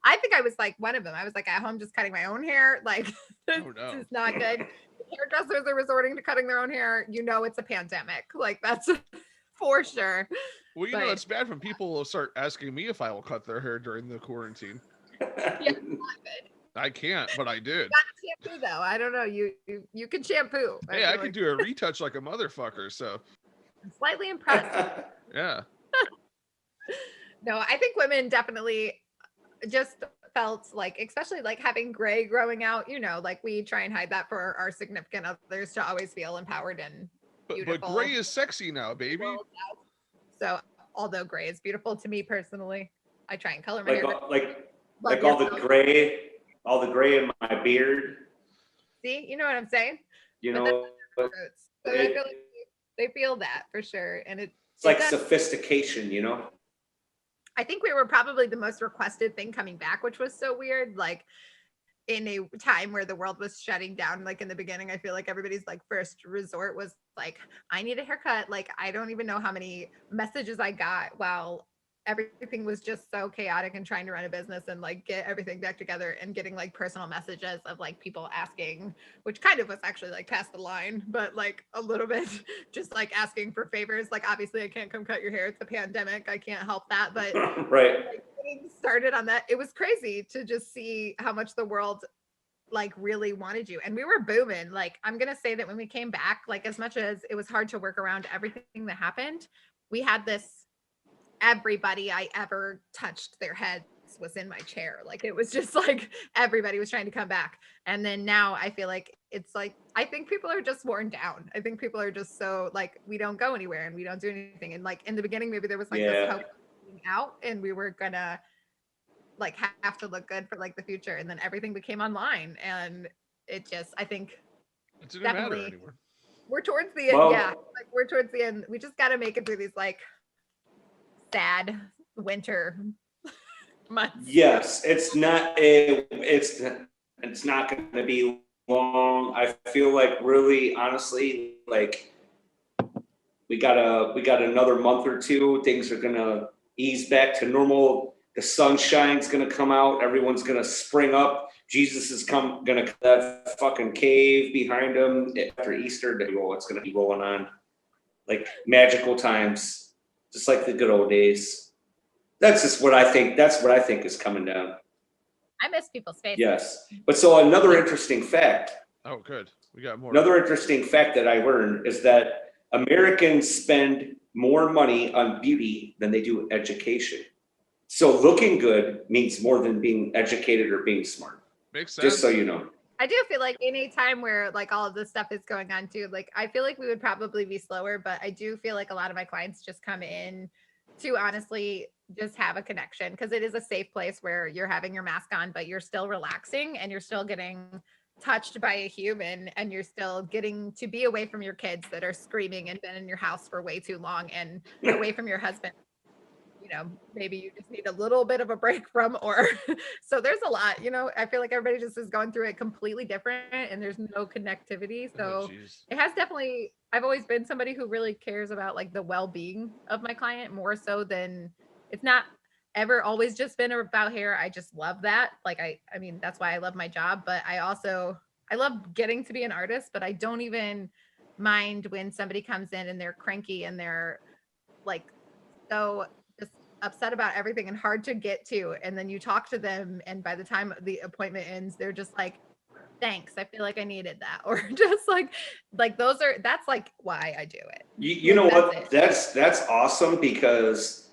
I think I was like one of them. I was like at home just cutting my own hair. Like, this is not good. Hairdressers are resorting to cutting their own hair. You know, it's a pandemic. Like, that's for sure. Well, you know, it's bad when people will start asking me if I will cut their hair during the quarantine. Yeah, not good. I can't, but I did. You got shampoo though. I don't know. You can shampoo. Hey, I can do a retouch like a motherfucker. So I'm slightly impressed. Yeah. No, I think women definitely just felt like, especially like having gray growing out, you know, like we try and hide that for our significant others to always feel empowered and beautiful. But gray is sexy now, baby. So although gray is beautiful to me personally, I try and color my hair. Like all the gray in my beard. See, you know what I'm saying? You know, so I feel like they feel that for sure. And it's like sophistication, you know? I think we were probably the most requested thing coming back, which was so weird. Like in a time where the world was shutting down, like in the beginning, I feel like everybody's like first resort was like, I need a haircut. Like, I don't even know how many messages I got while everything was just so chaotic and trying to run a business and like get everything back together and getting like personal messages of like people asking, which kind of was actually like past the line, but like a little bit just like asking for favors. Like, obviously I can't come cut your hair. It's a pandemic. I can't help that. But right. Like, getting started on that, it was crazy to just see how much the world like really wanted you. And we were booming. Like, I'm going to say that when we came back, like as much as it was hard to work around everything that happened, we had this, everybody I ever touched their heads was in my chair. Like, it was just like everybody was trying to come back. And then now I feel like it's like, I think people are just worn down. I think people are just so like, we don't go anywhere and we don't do anything. And like in the beginning, maybe there was like this hope out and we were gonna like have to look good for like the future. And then everything became online and it just, I think it didn't matter anymore. We're towards the end. Like we're towards the end. We just got to make it through these like sad winter months. Yes, it's not going to be long. I feel like really honestly, like we got another month or two. Things are going to ease back to normal. The sunshine's going to come out. Everyone's going to spring up. Jesus is going to that fucking cave behind him after Easter. It's going to be rolling on like magical times, just like the good old days. That's just what I think. That's what I think is coming down. I miss people's faces. Yes. But so another interesting fact. Oh, good. We got more. Another interesting fact that I learned is that Americans spend more money on beauty than they do education. So looking good means more than being educated or being smart. Makes sense. Just so you know. I do feel like any time where like all of this stuff is going on too, like I feel like we would probably be slower, but I do feel like a lot of my clients just come in to honestly just have a connection because it is a safe place where you're having your mask on, but you're still relaxing and you're still getting touched by a human and you're still getting to be away from your kids that are screaming and been in your house for way too long and away from your husband. You know, maybe you just need a little bit of a break from, or so there's a lot, you know, I feel like everybody just is going through it completely different and there's no connectivity. So it has definitely, I've always been somebody who really cares about like the well-being of my client more so than, it's not ever always just been about hair. I just love that. Like, I mean, that's why I love my job, but I love getting to be an artist, but I don't even mind when somebody comes in and they're cranky and they're like, so just upset about everything and hard to get to. And then you talk to them and by the time the appointment ends, they're just like, thanks. I feel like I needed that. Or just like that's like why I do it. You know what? That's awesome because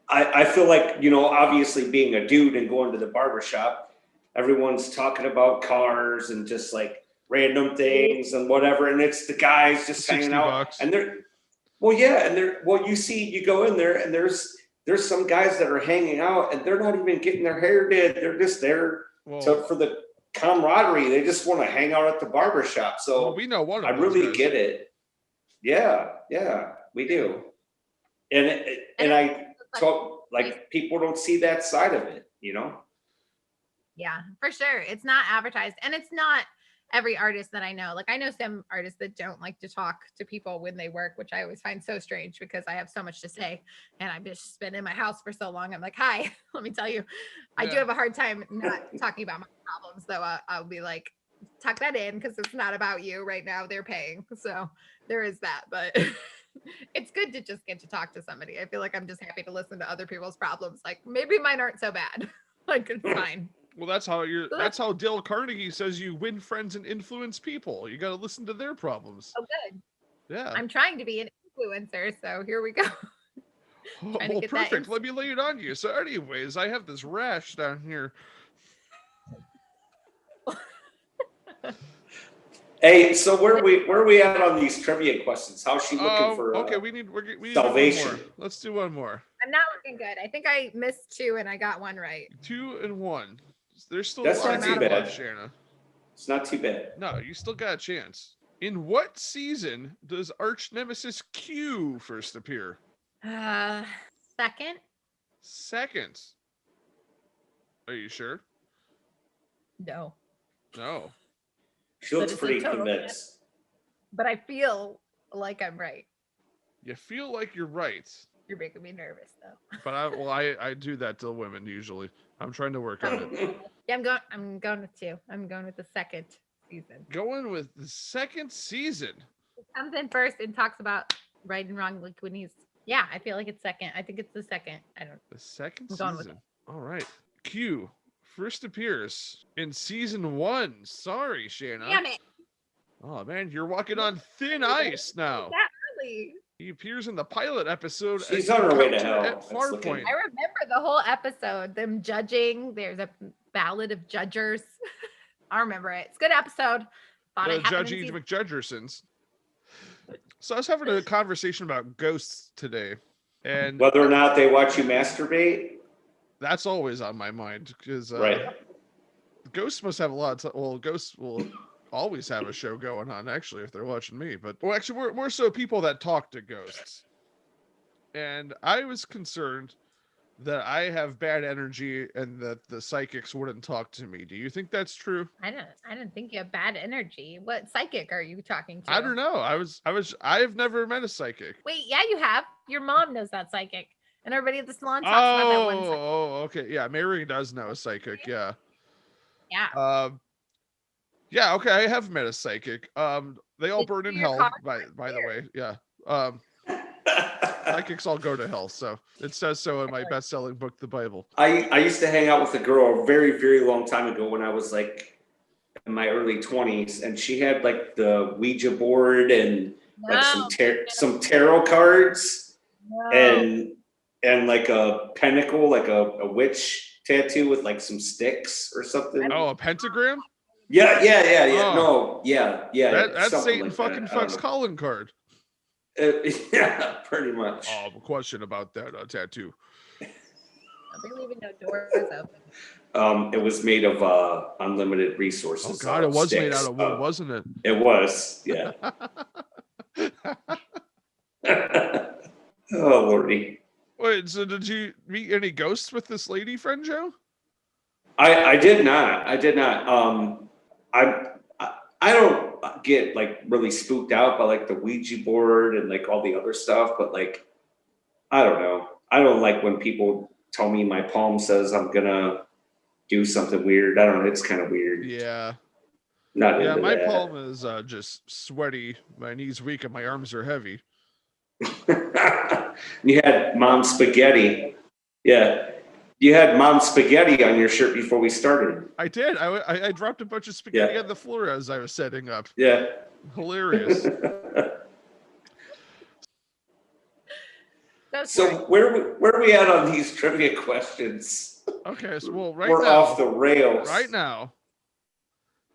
I feel like, you know, obviously being a dude and going to the barbershop, everyone's talking about cars and just like random things and whatever. And it's the guys just hanging out and you go in there and there's some guys that are hanging out and they're not even getting their hair did. They're just there for the camaraderie. They just want to hang out at the barbershop. So we know one of I really get it. Yeah, we do. And I talk like people don't see that side of it, you know? Yeah, for sure. It's not advertised, and it's not every artist that I know. Like, I know some artists that don't like to talk to people when they work, which I always find so strange because I have so much to say and I've just been in my house for so long. I'm like, hi, let me tell you, I do have a hard time not talking about my problems, though. I'll be like, tuck that in because it's not about you right now. They're paying. So there is that. But it's good to just get to talk to somebody. I feel like I'm just happy to listen to other people's problems. Like, maybe mine aren't so bad. Like, it's fine. Well, that's how Dale Carnegie says you win friends and influence people. You got to listen to their problems. Oh, good. Yeah. I'm trying to be an influencer, so here we go. Well, perfect. Let me lay it on you. So anyways, I have this rash down here. Hey, so where are we at on these trivia questions? How's she looking for okay, we need salvation? One more. Let's do one more. I'm not looking good. I think I missed 2 and I got 1 right. 2 and 1. There's still That's not too bad, Shanna. It's not too bad. No, you still got a chance. In what season does arch nemesis Q first appear? Second. Second. Are you sure? No. No. She looks pretty convinced. But I feel like I'm right. You feel like you're right. You're making me nervous, though. But I do that to women usually. I'm trying to work on it. Yeah, I'm going with 2. I'm going with the second season. Going with the second season. It comes in first and talks about right and wrong, like when he's. Yeah, I feel like it's second. I think it's the second. I don't. The second season. All right. Q first appears in season 1. Sorry, Shanna. Damn it. Oh man, you're walking on thin ice now. That early. He appears in the pilot episode. She's on her way to hell. At Farpoint. I remember the whole episode, them judging. There's a ballad of judgers. I remember it. It's a good episode. The Judgy McJudgersons. So I was having a conversation about ghosts today, and whether or not they watch you masturbate. That's always on my mind because right. Ghosts must have a lot of well, ghosts will always have a show going on, actually, if they're watching me. But well, actually, we're more so people that talk to ghosts. And I was concerned that I have bad energy and that the psychics wouldn't talk to me. Do you think that's true? I don't think you have bad energy. What psychic are you talking to? I don't know. I've never met a psychic. Wait, yeah, you have. Your mom knows that psychic. And everybody at the salon talks about that one psychic. Oh, okay. Yeah, Mary does know a psychic, yeah. Yeah. Yeah, okay, I have met a psychic. They all burn in hell, by the way. Yeah. Psychics all go to hell, so it says so in my best-selling book, the Bible. I used to hang out with a girl a very, very long time ago when I was like in my early 20s, and she had like the Ouija board and like some tarot cards and like a pentacle, like a witch tattoo with like some sticks or something. Oh, a pentagram? Yeah. Oh. No, yeah. That's Satan like fucking that. Fucks calling card. Yeah, pretty much. Oh, a question about that tattoo. I'll be leaving no doors open. It was made of unlimited resources. Oh God, it was made out of wood, wasn't it? It was, yeah. Oh Lordy. Wait, so did you meet any ghosts with this lady friend, Joe? I did not. I don't get like really spooked out by like the Ouija board and like all the other stuff, but like I don't know. I don't like when people tell me my palm says I'm gonna do something weird. I don't know. It's kind of weird. Yeah. Not yeah. My that. palm is just sweaty. My knees weak and my arms are heavy. You had mom spaghetti. Yeah. You had mom spaghetti on your shirt before we started. I did. I dropped a bunch of spaghetti on the floor as I was setting up. Yeah. Hilarious. So where are we at on these trivia questions? Okay, so we're off the rails. Right now,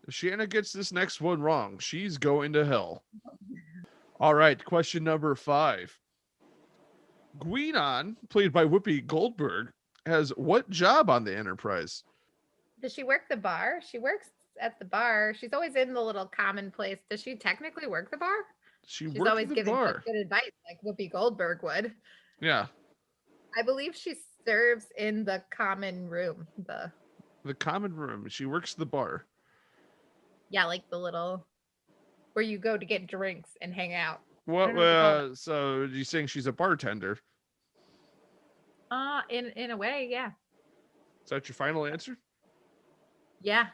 if Shanna gets this next one wrong, she's going to hell. All right, question number 5. Guinan, played by Whoopi Goldberg, has what job on the Enterprise? Does she work the bar? She works at the bar. She's always in the little common place. Does she technically work the bar? She She's worked always the giving such bar. good advice, like Whoopi Goldberg would. Yeah, I believe she serves in the common room. the common room. She works the bar. Like the little where you go to get drinks and hang out. I What? don't know what they call it. So you saying she's a bartender? In a way, yeah. Is that your final answer? Yeah.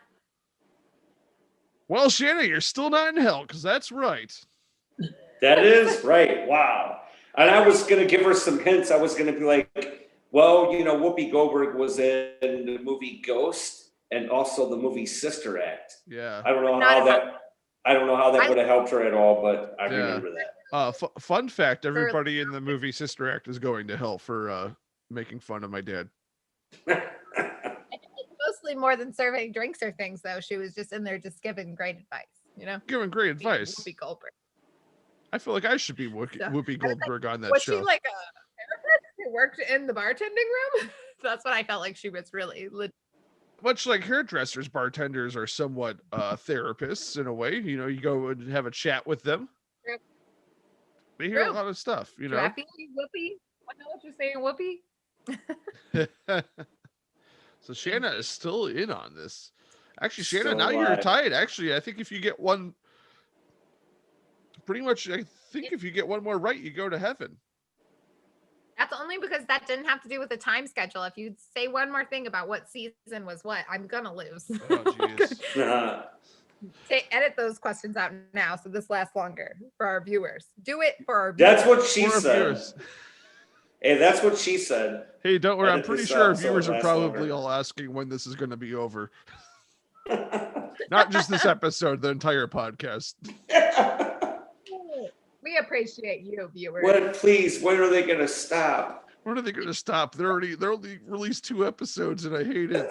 Well, Shanna, you're still not in hell, because that's right. That is right. Wow. And I was going to give her some hints. I was going to be like, well, you know, Whoopi Goldberg was in the movie Ghost and also the movie Sister Act. Yeah. I don't know Not how a- that would have helped her at all, but I Yeah. remember that. Fun fact: everybody in the movie Sister Act is going to hell for making fun of my dad. Mostly more than serving drinks or things, though. She was just in there just giving great advice, you know? Giving great Being advice. Whoopi Goldberg. I feel like I should be Whoopi I was like, Goldberg on that Was show. she like a therapist who worked in the bartending room? That's what I felt like she was really. Much like hairdressers, bartenders are somewhat therapists in a way. You know, you go and have a chat with them. True. They hear a True. lot of stuff, you know. Trappy Whoopi? I know what you're saying, Whoopi. So Shanna is still in on this. Actually, Shanna, Still now you're alive. tied. Actually, I think if you get one, pretty much, I think if you get one more right, you go to heaven. That's only because that didn't have to do with the time schedule. If you say one more thing about what season was what, I'm gonna lose. Oh, jeez. Edit those questions out now so this lasts longer for our viewers. Do it for our viewers. That's what she For our said. viewers. Hey, that's what she said. Hey, don't worry. I'm Edit pretty this sure our out so it viewers are lasts probably longer. all asking when this is going to be over. Not just this episode, the entire podcast. We appreciate you, viewers. When are they going to stop? When are they going to stop? They're only released 2 episodes, and I hate it.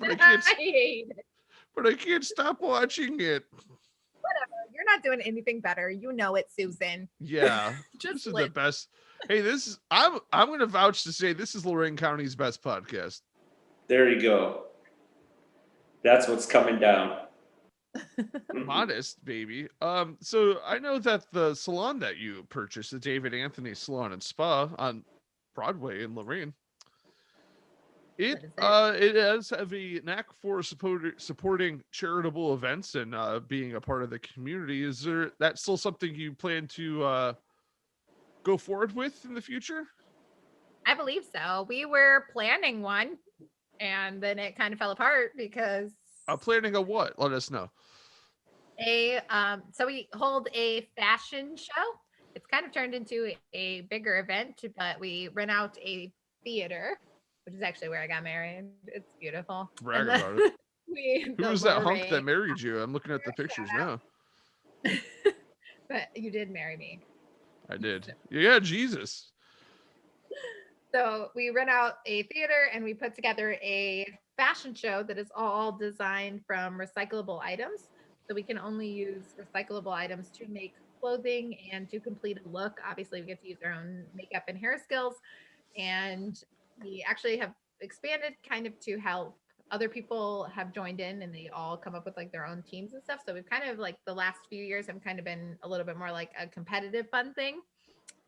But I can't. I hate it. But I can't stop watching it. You're not doing anything better. You know it, Susan. Yeah, Just this is live. the best. Hey, this is. I'm going to vouch to say this is Lorraine County's best podcast. There you go. That's what's coming down. Modest, baby. So I know that the salon that you purchased, the David Anthony Salon and Spa on Broadway in Lorraine, it does have a knack for supporting charitable events and being a part of the community. Is that still something you plan to go forward with in the future? I believe so. We were planning one, and then it kind of fell apart because Planning a what? Let us know. so we hold a fashion show. It's kind of turned into a bigger event, but we rent out a theater, which is actually where I got married. It's beautiful. Brag And then about it. we- Who the was that hunk Lorraine- that married you? I'm looking at the pictures now. But you did marry me. I did. Yeah, Jesus. So we rent out a theater and we put together a fashion show that is all designed from recyclable items. So we can only use recyclable items to make clothing and to complete a look. Obviously, we get to use our own makeup and hair skills. And we actually have expanded kind of to help other people have joined in, and they all come up with like their own teams and stuff. So we've kind of like the last few years have kind of been a little bit more like a competitive fun thing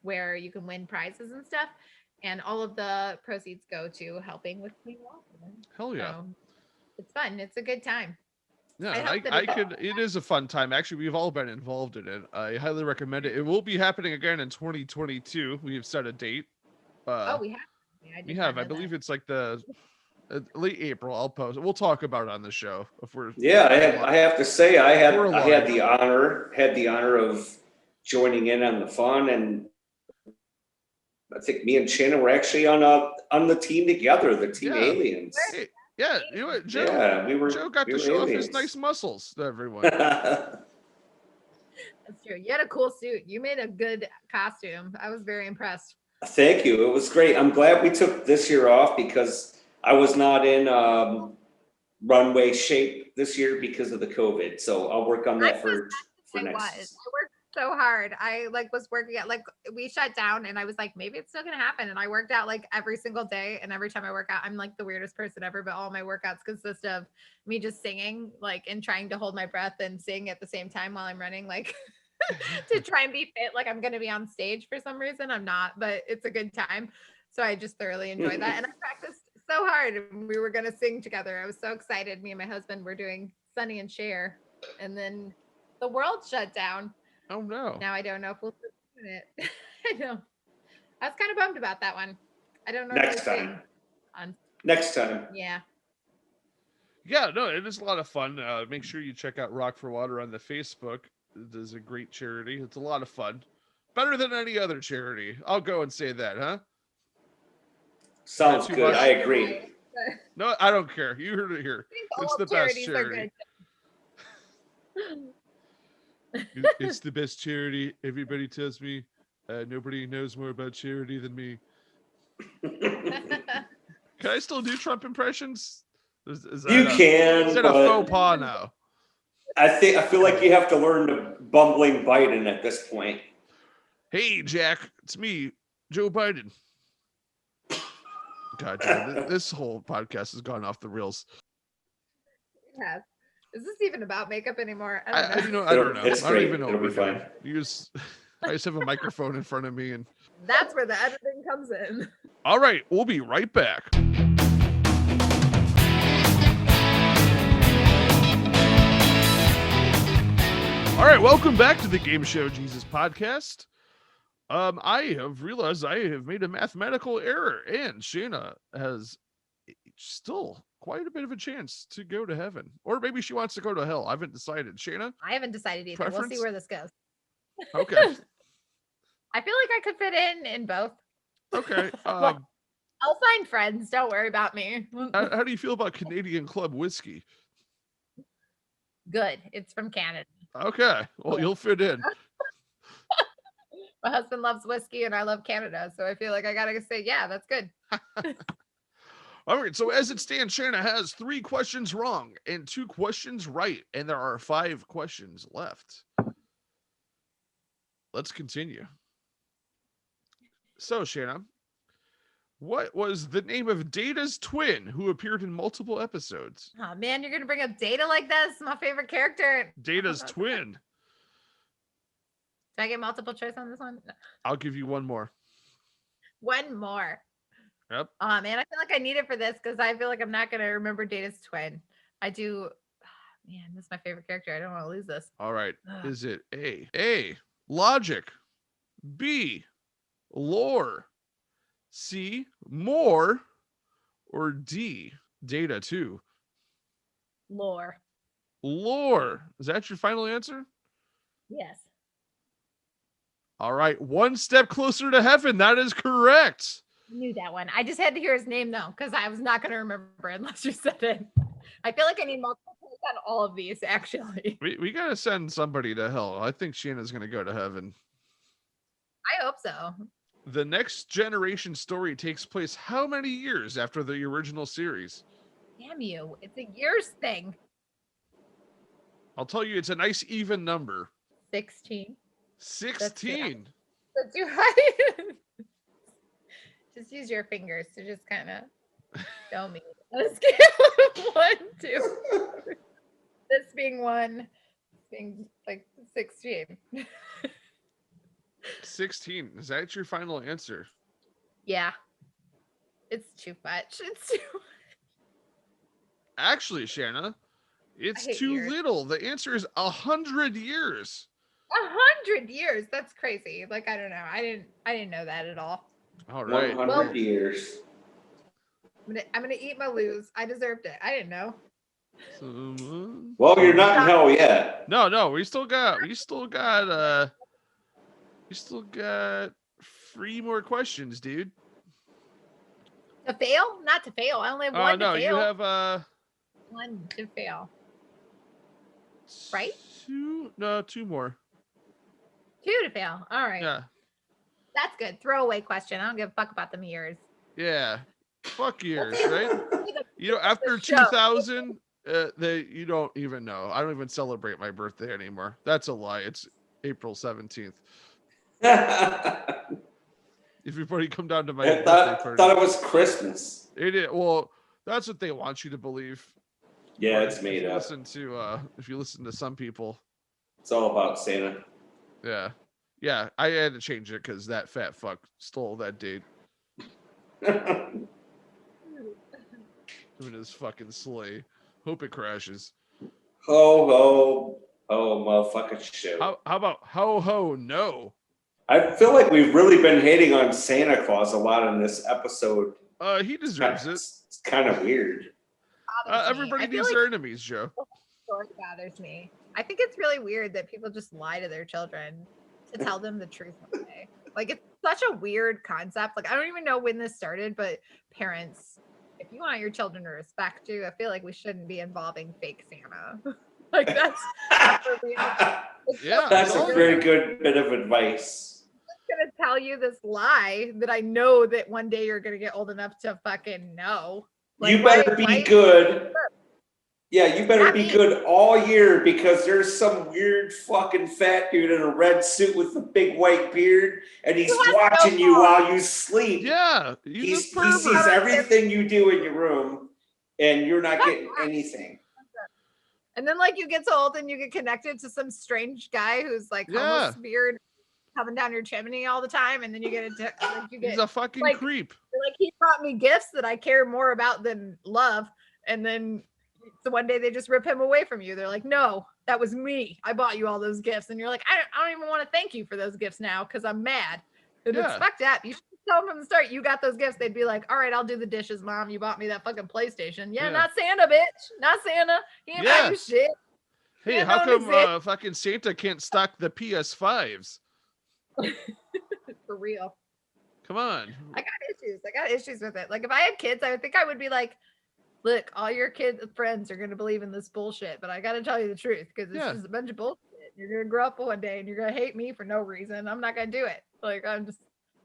where you can win prizes and stuff. And all of the proceeds go to helping with clean water. Hell yeah. So it's fun. It's a good time. Yeah, I hope that I it- could. It is a fun time. Actually, we've all been involved in it. I highly recommend it. It will be happening again in 2022. We have set a date. Oh, we have. We have. I believe it's like the late April. I'll post. We'll talk about it on the show if we're. Yeah, I have to say I had We're had alive. the honor of joining in on the fun, and I think me and Shannon were actually on the team together, the Team Yeah. Aliens. Hey, yeah, you know what, Joe? Yeah, Joe got to show off his nice muscles to everyone. That's true. You had a cool suit. You made a good costume. I was very impressed. Thank you. It was great. I'm glad we took this year off because I was not in runway shape this year because of the COVID. So I'll work on that for I next. was. I worked so hard. I was working at we shut down and I was like, maybe it's still gonna happen. And I worked out like every single day. And every time I work out, I'm like the weirdest person ever, but all my workouts consist of me just singing and trying to hold my breath and sing at the same time while I'm running. to try and be fit. Like I'm going to be on stage for some reason. I'm not, but it's a good time. So I just thoroughly enjoyed that. And I practiced so hard. And we were going to sing together. I was so excited. Me and my husband were doing Sonny and Cher. And then the world shut down. Oh no. Now I don't know if we'll do it. I know. I was kind of bummed about that one. I don't know. Next time. Next time. Yeah. Yeah, no, it is a lot of fun. Make sure you check out Rock for Water on the Facebook. It is a great charity. It's a lot of fun. Better than any other charity. I'll go and say that, huh? Sounds good. I agree. No, I don't care. You heard it here. It's the best charity. It's the best charity. Everybody tells me nobody knows more about charity than me. Can I still do Trump impressions? Is that a faux pas now? I feel like you have to learn to bumbling Biden at this point. Hey, Jack, it's me, Joe Biden. God damn, this whole podcast has gone off the rails. Yeah. Is this even about makeup anymore? I don't know. I don't great. even know. It'll be fine. I just have a microphone in front of me, and that's where the editing comes in. All right, we'll be right back. All right, welcome back to the Game Show Jesus podcast. I have realized I have made a mathematical error, and Shanna has still quite a bit of a chance to go to heaven, or maybe she wants to go to hell. I haven't decided. Shanna, I haven't decided either. Preference? We'll see where this goes. Okay. I feel like I could fit in both. Okay. Well, I'll find friends. Don't worry about me. How do you feel about Canadian Club whiskey? Good. It's from Canada. Okay. Well, you'll fit in. My husband loves whiskey and I love Canada. So I feel like I got to say, yeah, that's good. All right. So as it stands, Shanna has 3 questions wrong and 2 questions right. And there are 5 questions left. Let's continue. So, Shanna, what was the name of Data's twin who appeared in multiple episodes? Oh, man, you're going to bring up Data like this? My favorite character. Data's twin. Did I get multiple choice on this one? No. I'll give you one more. One more. Yep. Oh, man, I feel like I need it for this because I feel like I'm not going to remember Data's twin. I do. Oh, man, this is my favorite character. I don't want to lose this. All right. Is it A, logic, B, lore, C, more, or D, Data 2? Lore. Is that your final answer? Yes. All right. One step closer to heaven. That is correct. I knew that one. I just had to hear his name though, because I was not going to remember unless you said it. I feel like I need multiple points on all of these, actually. We got to send somebody to hell. I think Shanna's going to go to heaven. I hope so. The Next Generation story takes place how many years after the original series? Damn you. It's a years thing. I'll tell you, it's a nice even number. 16. 16. That's too high. Just use your fingers to just kind of show me. On a scale of 1, 2. This being 1, being like 16. 16. Is that your final answer? Yeah. It's too much. It's too much. Actually, Shanna, it's too years. little. The answer is 100 years. 100 years. That's crazy. Like, I don't know. I didn't know that at all. All right. 100 years. I'm gonna eat my lose. I deserved it. I didn't know. Well, you're not in hell yet. No, we still got 3 more questions, dude. To fail? Not to fail. I only have 1 to fail. You have 1 to fail. Right? 2 more. 2 to fail. All right. Yeah. That's good. Throwaway question. I don't give a fuck about them years. Yeah. Fuck years, right? After show. 2000, you don't even know. I don't even celebrate my birthday anymore. That's a lie. It's April 17th. Everybody come down to my birthday party. Thought it was Christmas. It is. Well, that's what they want you to believe. Yeah, it's made up. If you listen to some people, it's all about Santa. Yeah. Yeah, I had to change it because that fat fuck stole that date. Doing his fucking sleigh. Hope it crashes. Ho, ho, ho, motherfucking shoot. How about ho ho no? I feel like we've really been hating on Santa Claus a lot in this episode. He deserves it. It's kind of weird. Bothers me. Everybody I feel needs like their enemies, Joe. story bothers me. I think it's really weird that people just lie to their children to tell them the truth one day. Like, it's such a weird concept. Like, I don't even know when this started, but parents, if you want your children to respect you, I feel like we shouldn't be involving fake Santa. Like, that's for real. Yeah, That's a totally. very good bit of advice. I'm gonna tell you this lie that I know that one day you're gonna get old enough to fucking know. Like, You better be good. Yeah, you better be good all year because there's some weird fucking fat dude in a red suit with a big white beard and he's watching you while you sleep. Yeah, He sees everything you do in your room and you're not getting anything. And then, like, you get so old and you get connected to some strange guy who's like homeless beard coming down your chimney all the time, and then you get he's a fucking creep. Like, he brought me gifts that I care more about than love, and then so one day they just rip him away from you. They're like, no, that was me. I bought you all those gifts, and you're like, I don't even want to thank you for those gifts now because I'm mad. And it's fucked up. You should tell them from the start you got those gifts. They'd be like, all right, I'll do the dishes, Mom. You bought me that fucking PlayStation. Yeah, not Santa, bitch. Not Santa. He ain't buy you shit. Hey, how come fucking Santa can't stock the PS5s? For real. Come on. I got issues with it. Like, if I had kids, I would think I would be like, look, all your kids' friends are going to believe in this bullshit, but I got to tell you the truth because it's just a bunch of bullshit. You're going to grow up one day and you're going to hate me for no reason. I'm not going to do it. Like,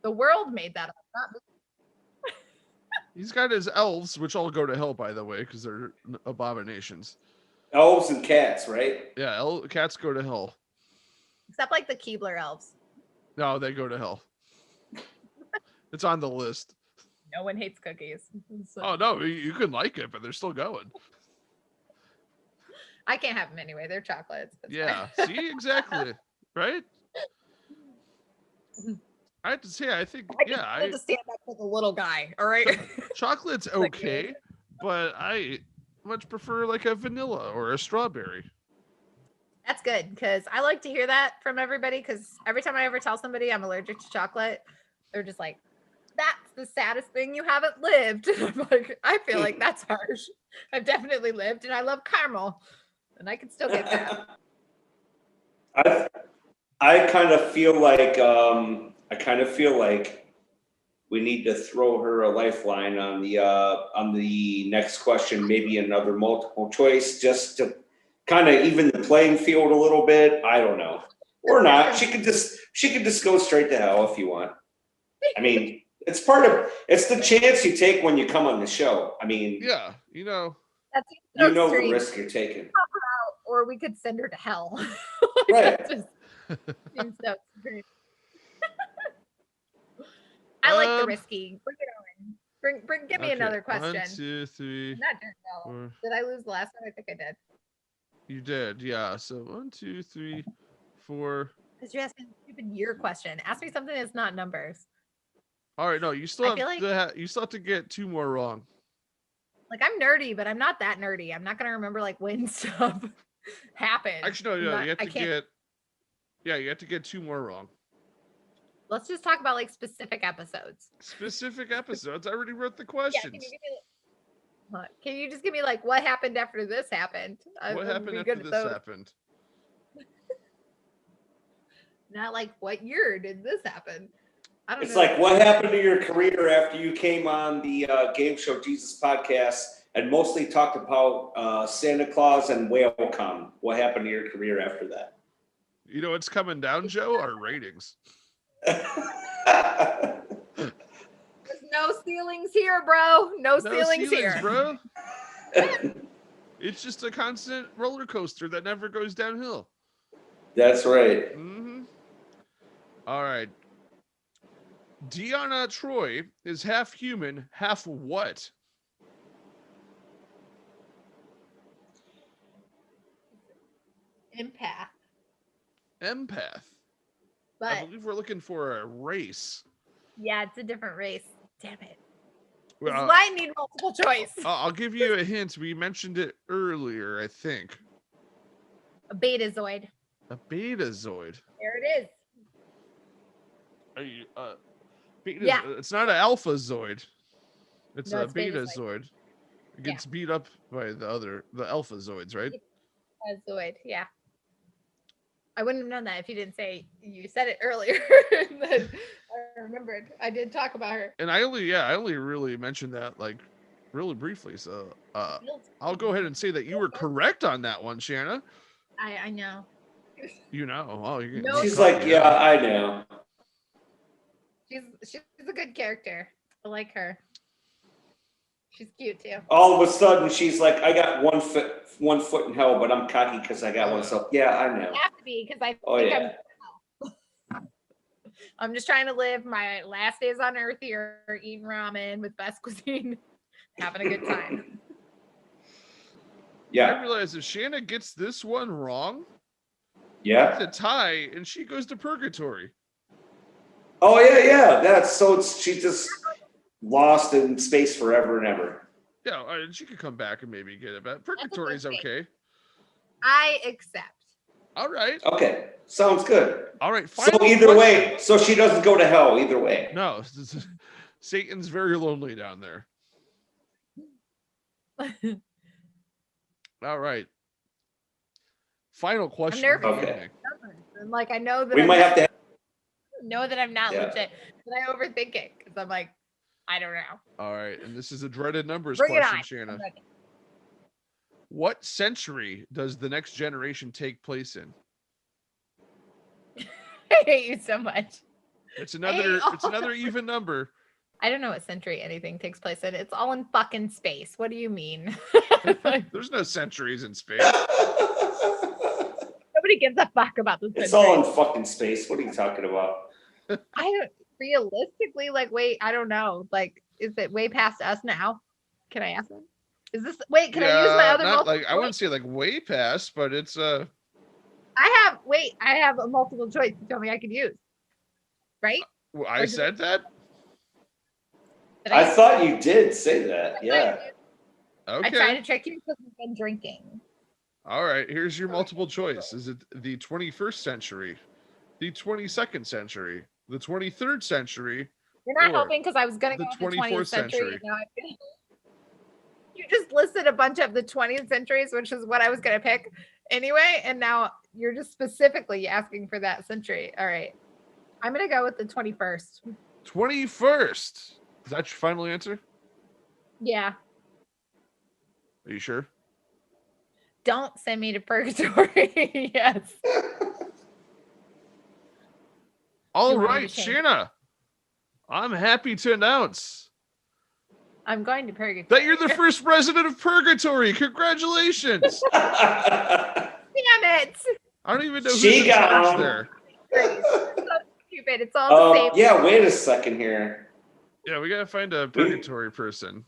the world made that up, not me. He's got his elves, which all go to hell, by the way, because they're abominations. Elves and cats, right? Yeah, cats go to hell. Except like the Keebler elves. No, they go to hell. It's on the list. No one hates cookies. So. Oh, no, you can like it, but they're still going. I can't have them anyway. They're chocolates. Yeah, see, exactly. Right? I have to say, I think, I have to stand up for the little guy, all right? Chocolate's okay, but I much prefer like a vanilla or a strawberry. That's good, because I like to hear that from everybody, because every time I ever tell somebody I'm allergic to chocolate, they're just like, that's the saddest thing, you haven't lived. I'm like, I feel like that's harsh. I've definitely lived, and I love caramel, and I can still get that. I kind of feel like we need to throw her a lifeline on the next question, maybe another multiple choice, just to kind of even the playing field a little bit. I don't know, or not. She could just go straight to hell if you want. I mean, it's the chance you take when you come on the show. I mean, yeah, that's the risk you're taking. Or we could send her to hell. Right. Seems so extreme. I like the risky. Bring it on. Give me another question. 1, 2, 3. Not 4. Did I lose the last one? I think I did. You did, yeah. So 1, 2, 3, 4. Because you're asking a stupid year question. Ask me something that's not numbers. All right, no, you still have to get 2 more wrong. Like, I'm nerdy, but I'm not that nerdy. I'm not gonna remember like when stuff happened. Actually, no, you have to get 2 more wrong. Let's just talk about like specific episodes. Specific episodes. I already wrote the questions. Yeah, can you just give me like what happened after this happened? What happened after this happened? Not like what year did this happen? I don't know. It's like what happened to your career after you came on the Game Show Jesus podcast and mostly talked about Santa Claus and WhaleCon. What happened to your career after that? You know what's coming down, Joe? Our ratings. There's no ceilings here, bro. No ceilings here, bro. It's just a constant roller coaster that never goes downhill. That's right. Mm-hmm. All right. Deanna Troy is half human, half what? Empath. Empath. But I believe we're looking for a race. yeah, it's a different race. Damn it. This is Well, why I need multiple choice. I'll give you a hint. We mentioned it earlier, I think. A betazoid. A betazoid. There it is. Are you, beta, Yeah. It's not an alphazoid. It's No, a it's betazoid. betazoid. It gets beat up by the alphazoids, right? Betazoid, yeah. I wouldn't have known that if you didn't say you said it earlier. Then I remembered. I did talk about her. And I only really mentioned that like really briefly. So I'll go ahead and say that you were correct on that one, Shanna. I know. You know. Oh, you're No, She's like, yeah, I know. She's a good character. I like her. She's cute too. All of a sudden, she's like, I got 1 foot in hell, but I'm cocky because I got one. So yeah, I know. I have to be because I Oh think yeah. I'm just trying to live my last days on earth here, eating ramen with best cuisine, having a good time. Yeah. I realize if Shanna gets this one wrong, Yeah. it's a tie, and she goes to purgatory. Oh yeah. She's just lost in space forever and ever. Yeah, she could come back and maybe get it, but purgatory's okay. I accept. All right. Okay, sounds good. All right. So either way, so she doesn't go to hell either way. No, Satan's very lonely down there. All right. Final question. nervous. Okay. And like I know that We might have to. know that I'm not Yeah. legit, but I overthink it because I'm like, I don't know. All right, and this is a dreaded numbers Bring it question, on. Shanna. I'm ready. What century does the next generation take place in? I hate you so much. It's hate another all it's another even number. I don't know what century anything takes place in. It's all in fucking space. What do you mean? There's no centuries in space. Nobody gives a fuck about the It's century. all in fucking space. What are you talking about? I don't realistically like. Wait, I don't know. Like, is it way past us now? Can I ask them? Is this? Wait, can I use my other? Not multiple like I wouldn't say like way past, but it's I have a multiple choice. You told me I could use. Right? I said that. Did I thought you did say that. Yeah. I tried Okay. to trick you because we've been drinking. All right. Here's your multiple choice. Is it the 21st century, the 22nd century, the 23rd century? You're not Or helping because I was gonna the go with the 20th 24th century. century. Now you just listed a bunch of the 20th centuries, which is what I was gonna pick anyway, and now you're just specifically asking for that century. All right, I'm gonna go with the 21st. 21st. Is that your final answer? Yeah. Are you sure? Don't send me to purgatory. Yes. All You want me right, to change? Shanna. I'm happy to announce I'm going to purgatory. that you're the first resident of Purgatory. Congratulations. Damn it. I don't even know who's She in got charge 'em. there. So stupid. It's all the same. Yeah, wait a second here. Yeah, we gotta find a Purgatory person.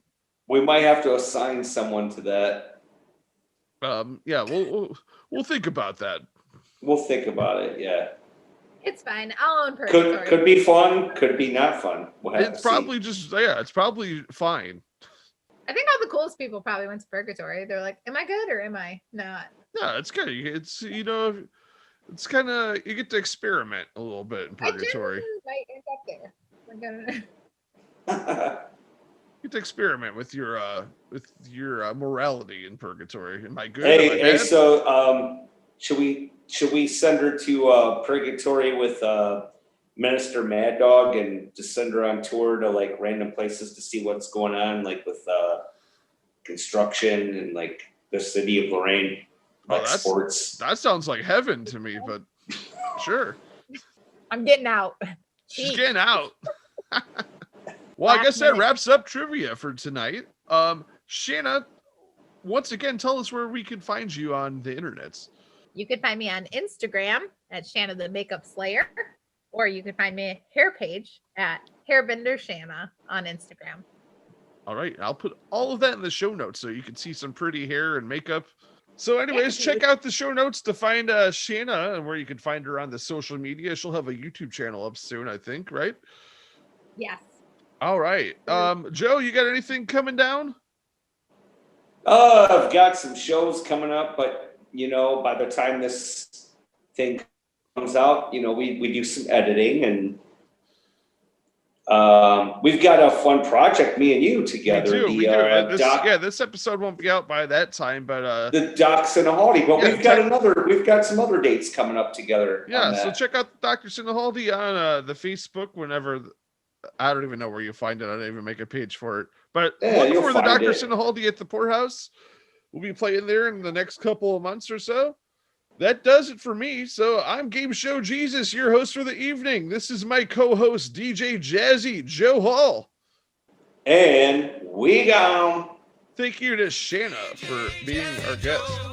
We might have to assign someone to that. Yeah, we'll think about that. We'll think about it. Yeah. It's fine. I'll own purgatory. Could be fun. Could be not fun. We'll have It's to probably it's probably fine. I think all the coolest people probably went to purgatory. They're like, am I good or am I not? Yeah, it's good. It's it's kind of you get to experiment a little bit in I Purgatory. genuinely might end up there. We're gonna... You get to experiment with your morality in Purgatory. Am I good? Hey, Am I hey. bad? So, should we send her to Purgatory with Minister Mad Dog and just send her on tour to like random places to see what's going on, like with construction and like the city of Lorraine, like sports. That sounds like heaven to me, but sure. I'm getting out. She's Jeez. getting out. Well, I Last guess that minute. wraps up trivia for tonight. Shanna, once again, tell us where we can find you on the internets. You can find me on Instagram at Shanna the Make-Up Slayer, or you can find me hair page at Hairbender Shanna on Instagram. All right, I'll put all of that in the show notes so you can see some pretty hair and makeup So, anyways, Absolutely. check out the show notes to find Shanna and where you can find her on the social media. She'll have a YouTube channel up soon, I think, right? Yes. All right. Joe, you got anything coming down? I've got some shows coming up, but by the time this thing comes out, we do some editing, and we've got a fun project, me and you together. We do. This episode won't be out by that time, but the Doc Cinehaldi. But yeah, we've got some other dates coming up together. Yeah, so check out Dr. Cinehaldi on the Facebook whenever. I don't even know where you find it. I didn't even make a page for it. But look for the Dr. Cinehaldi at the Poorhouse. We'll be playing there in the next couple of months or so. That does it for me. So I'm Game Show Jesus, your host for the evening. This is my co-host, DJ Jazzy, Joe Hall. And we go. Thank you to Shanna for being our guest.